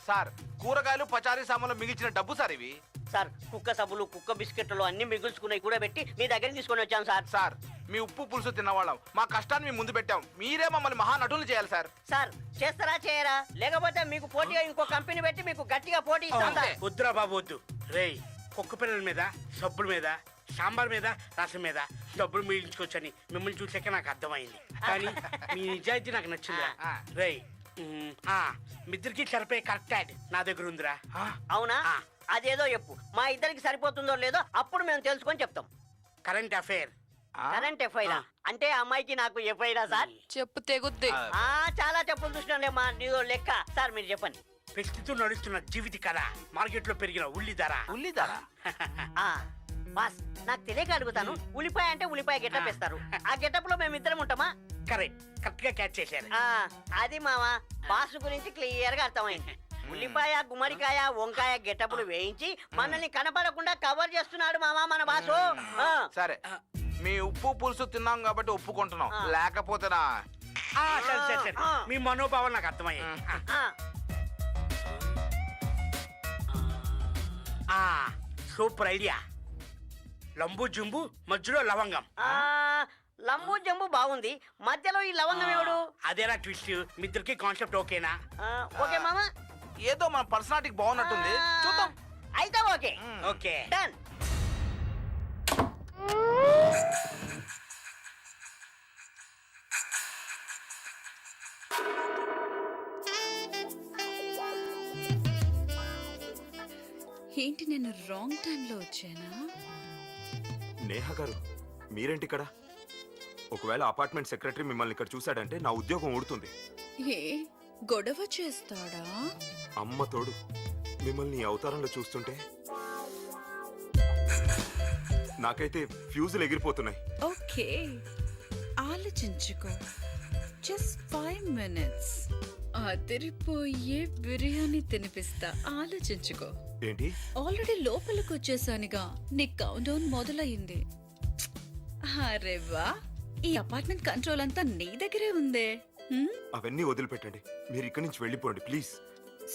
సార్, కూరగాయలు పచారీ సామాన్లు మిగిల్చిన డబ్బు సార్ ఇవి. సార్, కుక్క సబ్బులు, కుక్క బిస్కెట్లు అన్ని మిగుల్చుకునేవి కూడా పెట్టి మీ దగ్గరికి తీసుకొని వచ్చాను సార్. సార్, మీ ఉప్పు పులుసు తిన్నవాళ్ళం, మా కష్టాన్ని మీ ముందు పెట్టాం. మీరే మమ్మల్ని మహానటులు చేయాలి సార్. సార్, చేస్తారా చేయరా? లేకపోతే మీకు పోటీగా ఇంకో కంపెనీ పెట్టి మీకు గట్టిగా పోటీ ఇస్తాం సార్. వద్దురా బాబు వద్దు. రేయ్, కుక్క పిల్లల మీద, సబ్బుల మీద, సాంబార్ మీద, రసం మీద డబ్బులు మిగిల్చుకోవచ్చని మిమ్మల్ని చూసాక నాకు అర్థమైంది. కానీ మీ నిజాయితీ నాకు నచ్చిందిరా. రేయ్, మీ ఇద్దరికి సరిపోయే కరెక్ట్ యాడ్ నా దగ్గర ఉందిరా. అవునా? అదేదో చెప్పు. మా ఇద్దరికి సరిపోతుందో లేదో అప్పుడు మేము తెలుసుకొని చెప్తాం. Current affair. కరెంట్ ఎఫ్ఐఆర్ అంటే అమ్మాయికి నాకు ఎఫ్ఐఆర్ సార్? చెప్పు తెగుద్ది. చాలా చెప్పులు చూసినాలేమ్మా, నీదో లెక్క. సార్ మీరు చెప్పండి. ప్రస్తుతం నడుస్తున్న జీవిత కథ, మార్కెట్ లో పెరిగిన ఉల్లి ధర. బాస్, నాకు తెలియక అడుగుతాను, ఉల్లిపాయ అంటే ఉల్లిపాయ గెటప్ వేస్తారు. ఆ గెటప్ లో మేము ఇద్దరం ఉంటామా? కరెక్ట్ గా క్యాచ్ చేశారు. అది మావా, బాస్ గురించి క్లియర్ గా అర్థమైంది. ఉల్లిపాయ, గుమ్మడికాయ, వంకాయ గెటప్లు వేయించి మనల్ని కనపడకుండా కవర్ చేస్తున్నాడు మావా మన బాసు. సరే, మీ ఉప్పు పులుసు తిన్నాం కాబట్టి ఒప్పుకుంటున్నాం, లేకపోతేనా? సరే మీ మనోభావం నాకు అర్థమయ్యాయి. Super idea. లంబు జంబు, మధ్యలో లవంగం. లంబు జంబు బాగుంది, మధ్యలో ఈ లవంగం ఎవడు? అదేనా ట్విస్ట్. మీ ఇద్దరికి కాన్సెప్ట్ ఓకేనా? ఓకే మామా. ఏదో మన పర్సనాలిటీకి బాగున్నట్టుంది, చూద్దాం. అయితే ఓకే. Okay, done. ఏంటి, నేను రాంగ్ టైంలో వచ్చానా? నేహ గారు, మీరేంటి ఇక్కడ? ఒకవేళ అపార్ట్మెంట్ సెక్రటరీ మిమ్మల్ని ఇక్కడ చూశాడంటే నా ఉద్యోగం ఊడుతుంది. ఏ గొడవ చేస్తాడా? అమ్మ తోడు, మిమ్మల్ని ఈ అవతారంలో చూస్తుంటే నాకైతే ఫ్యూజులు ఎగిరిపోతున్నాయి. ఓకే, ఆలోచించుకో. Just 5 minutes. అదిరిపోయే బిర్యానీ తినిపిస్తా, ఆలోచించుకో. ఏంటి? ఆల్రెడీ లోపలికి వచ్చేసానుగా, నీ కౌంట్ డౌన్ మొదలయ్యింది. అరే వా, ఈ అపార్ట్మెంట్ కంట్రోల్ అంతా నీ దగ్గరే ఉందే. అవన్నీ వదిలిపెట్టండి. మీరు ఇక్కడి నుంచి వెళ్ళిపోండి ప్లీజ్.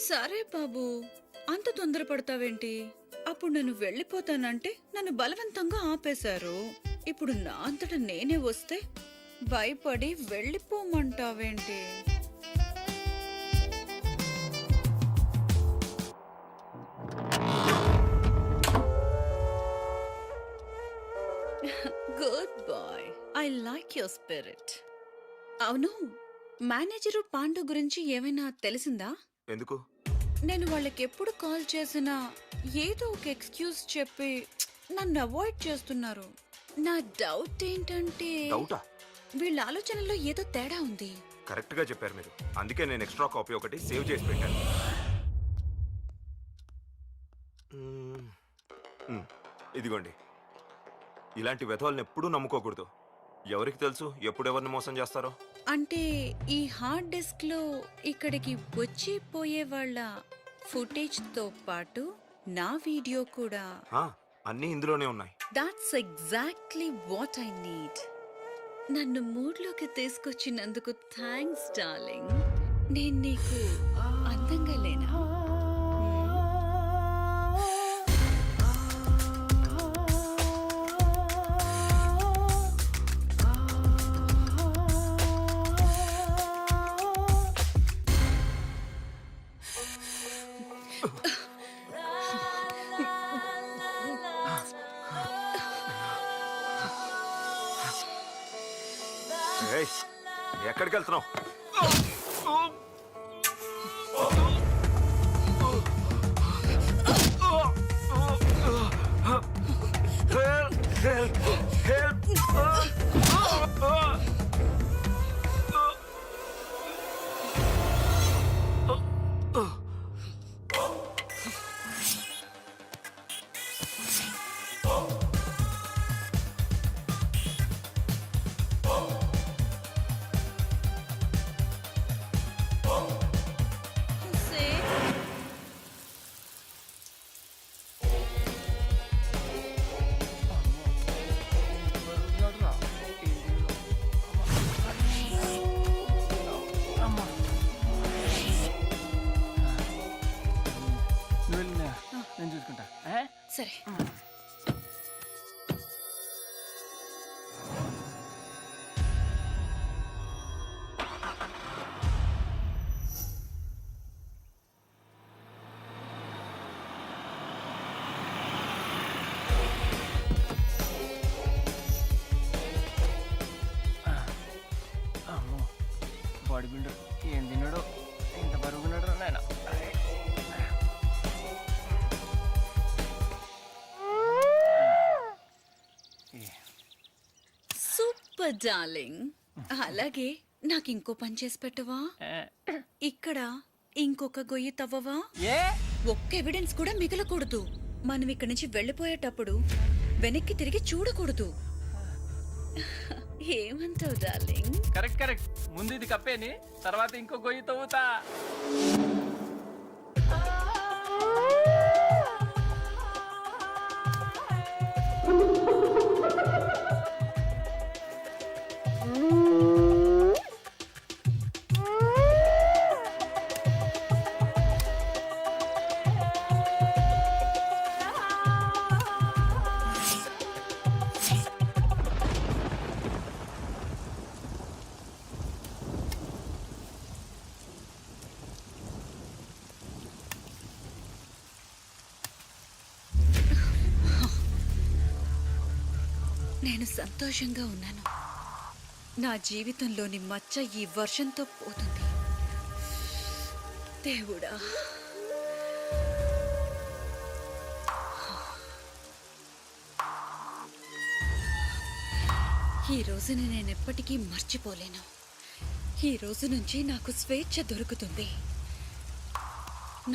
సరే బాబు, అంత తొందరపడతావేంటి? అప్పుడు నేను వెళ్ళిపోతానంటే నన్ను బలవంతంగా ఆపేశారు. ఇప్పుడు నా అంతటా నేనే వస్తే భయపడి వెళ్ళిపోమంటావేంటి? Good boy, I like your spirit. అవును, మేనేజరు పాండు గురించి ఏమైనా తెలిసిందా? ఎందుకు? నేను వాళ్ళకి ఎప్పుడు కాల్ చేసినా ఏదో ఒక ఎక్స్క్యూజ్ చెప్పి నన్ను అవాయిడ్ చేస్తున్నారు. నా డౌట్ ఏంటంటే డౌటా? వీళ్ళ ఆలోచనలో ఏదో తేడా ఉంది. కరెక్ట్ గా చెప్పారు మీరు. అందుకే నేను ఎక్స్ట్రా కాపీ ఒకటి సేవ్ చేసి పెట్టాను. ఇదిగోండి. ఇలాంటి వెధవల్ని ఎప్పుడూ నమ్ముకోకూడదు. ఎవరికి తెలుసు ఎప్పుడు ఎవరిని మోసం చేస్తారో. అంటే ఈ హార్డ్ డిస్క్ లో ఇక్కడికి వచ్చి పోయే వాళ్ళ ఫుటేజ్ తో పాటు నా వీడియో కూడా. అన్నీ ఇందులోనే ఉన్నాయి. That's exactly what I need. నన్ను మూడ్లోకి తీసుకొచ్చినందుకు థ్యాంక్స్ డార్లింగ్. నేను నీకు అందంగా లేనా? ఏయ్, ఎక్కడికి వెళ్తున్నావు? నేను చూసుకుంటా. సరే. అమ్మో, బాడీ బిల్డర్ ఏం తిన్నాడో, ఇంత బరుగున్నాడు నాయన. Super darling. అలాగే నాకు ఇంకో పని చేసి పెట్టవా? ఇక్కడ ఇంకొక గొయ్యి తవ్వవా? ఒక్క ఎవిడెన్స్ కూడా మిగలకూడదు. మనం ఇక్కడి నుంచి వెళ్ళిపోయేటప్పుడు వెనక్కి తిరిగి చూడకూడదు. ఏమంటావు డార్లింగ్? Correct correct. ముందు ఇది కప్పేని, తర్వాత ఇంకో గొయ్యి తవ్వుతా. నేను సంతోషంగా ఉన్నాను. నా జీవితంలోని మచ్చ ఈ వర్షంతో పోతుంది. దేవుడా, ఈ రోజుని నేను ఎప్పటికీ మర్చిపోలేను. ఈ రోజు నుంచి నాకు స్వేచ్ఛ దొరుకుతుంది.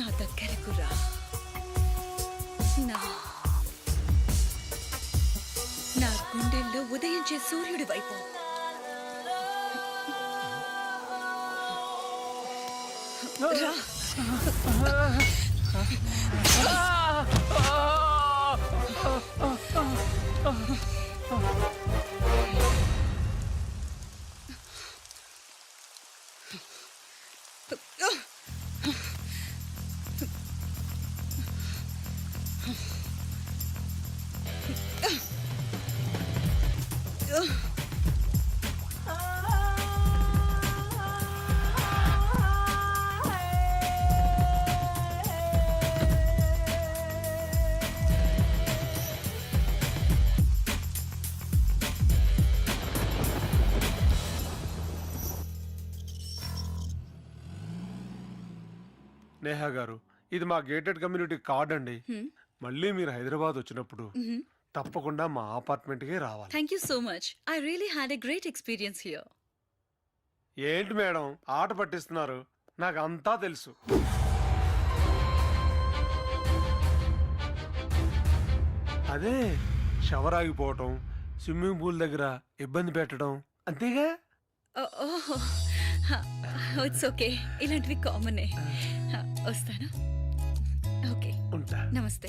నా దగ్గరకు రా. నా గుండెల్లో ఉదయించే సూర్యుడి వైపు. రా. నేహా గారు, ఇది మా గేటెడ్ కమ్యూనిటీ కార్డ్ అండి. మళ్ళీ మీరు హైదరాబాద్ వచ్చినప్పుడు తప్పకుండా మా అపార్ట్మెంట్కే రావాలి. Thank you so much. I really had a great experience here. ఏంటి మేడం ఆట పట్టిస్తున్నారు? నాకు అంతా తెలుసు. అదే షవర్ ఆగిపోవటం, స్విమ్మింగ్ పూల్ దగ్గర ఇబ్బంది పెట్టడం, అంతేగా? ఇట్స్ ఓకే, ఇలాంటివి కామనే. వస్తాను. ఓకే, ఉంటా. నమస్తే.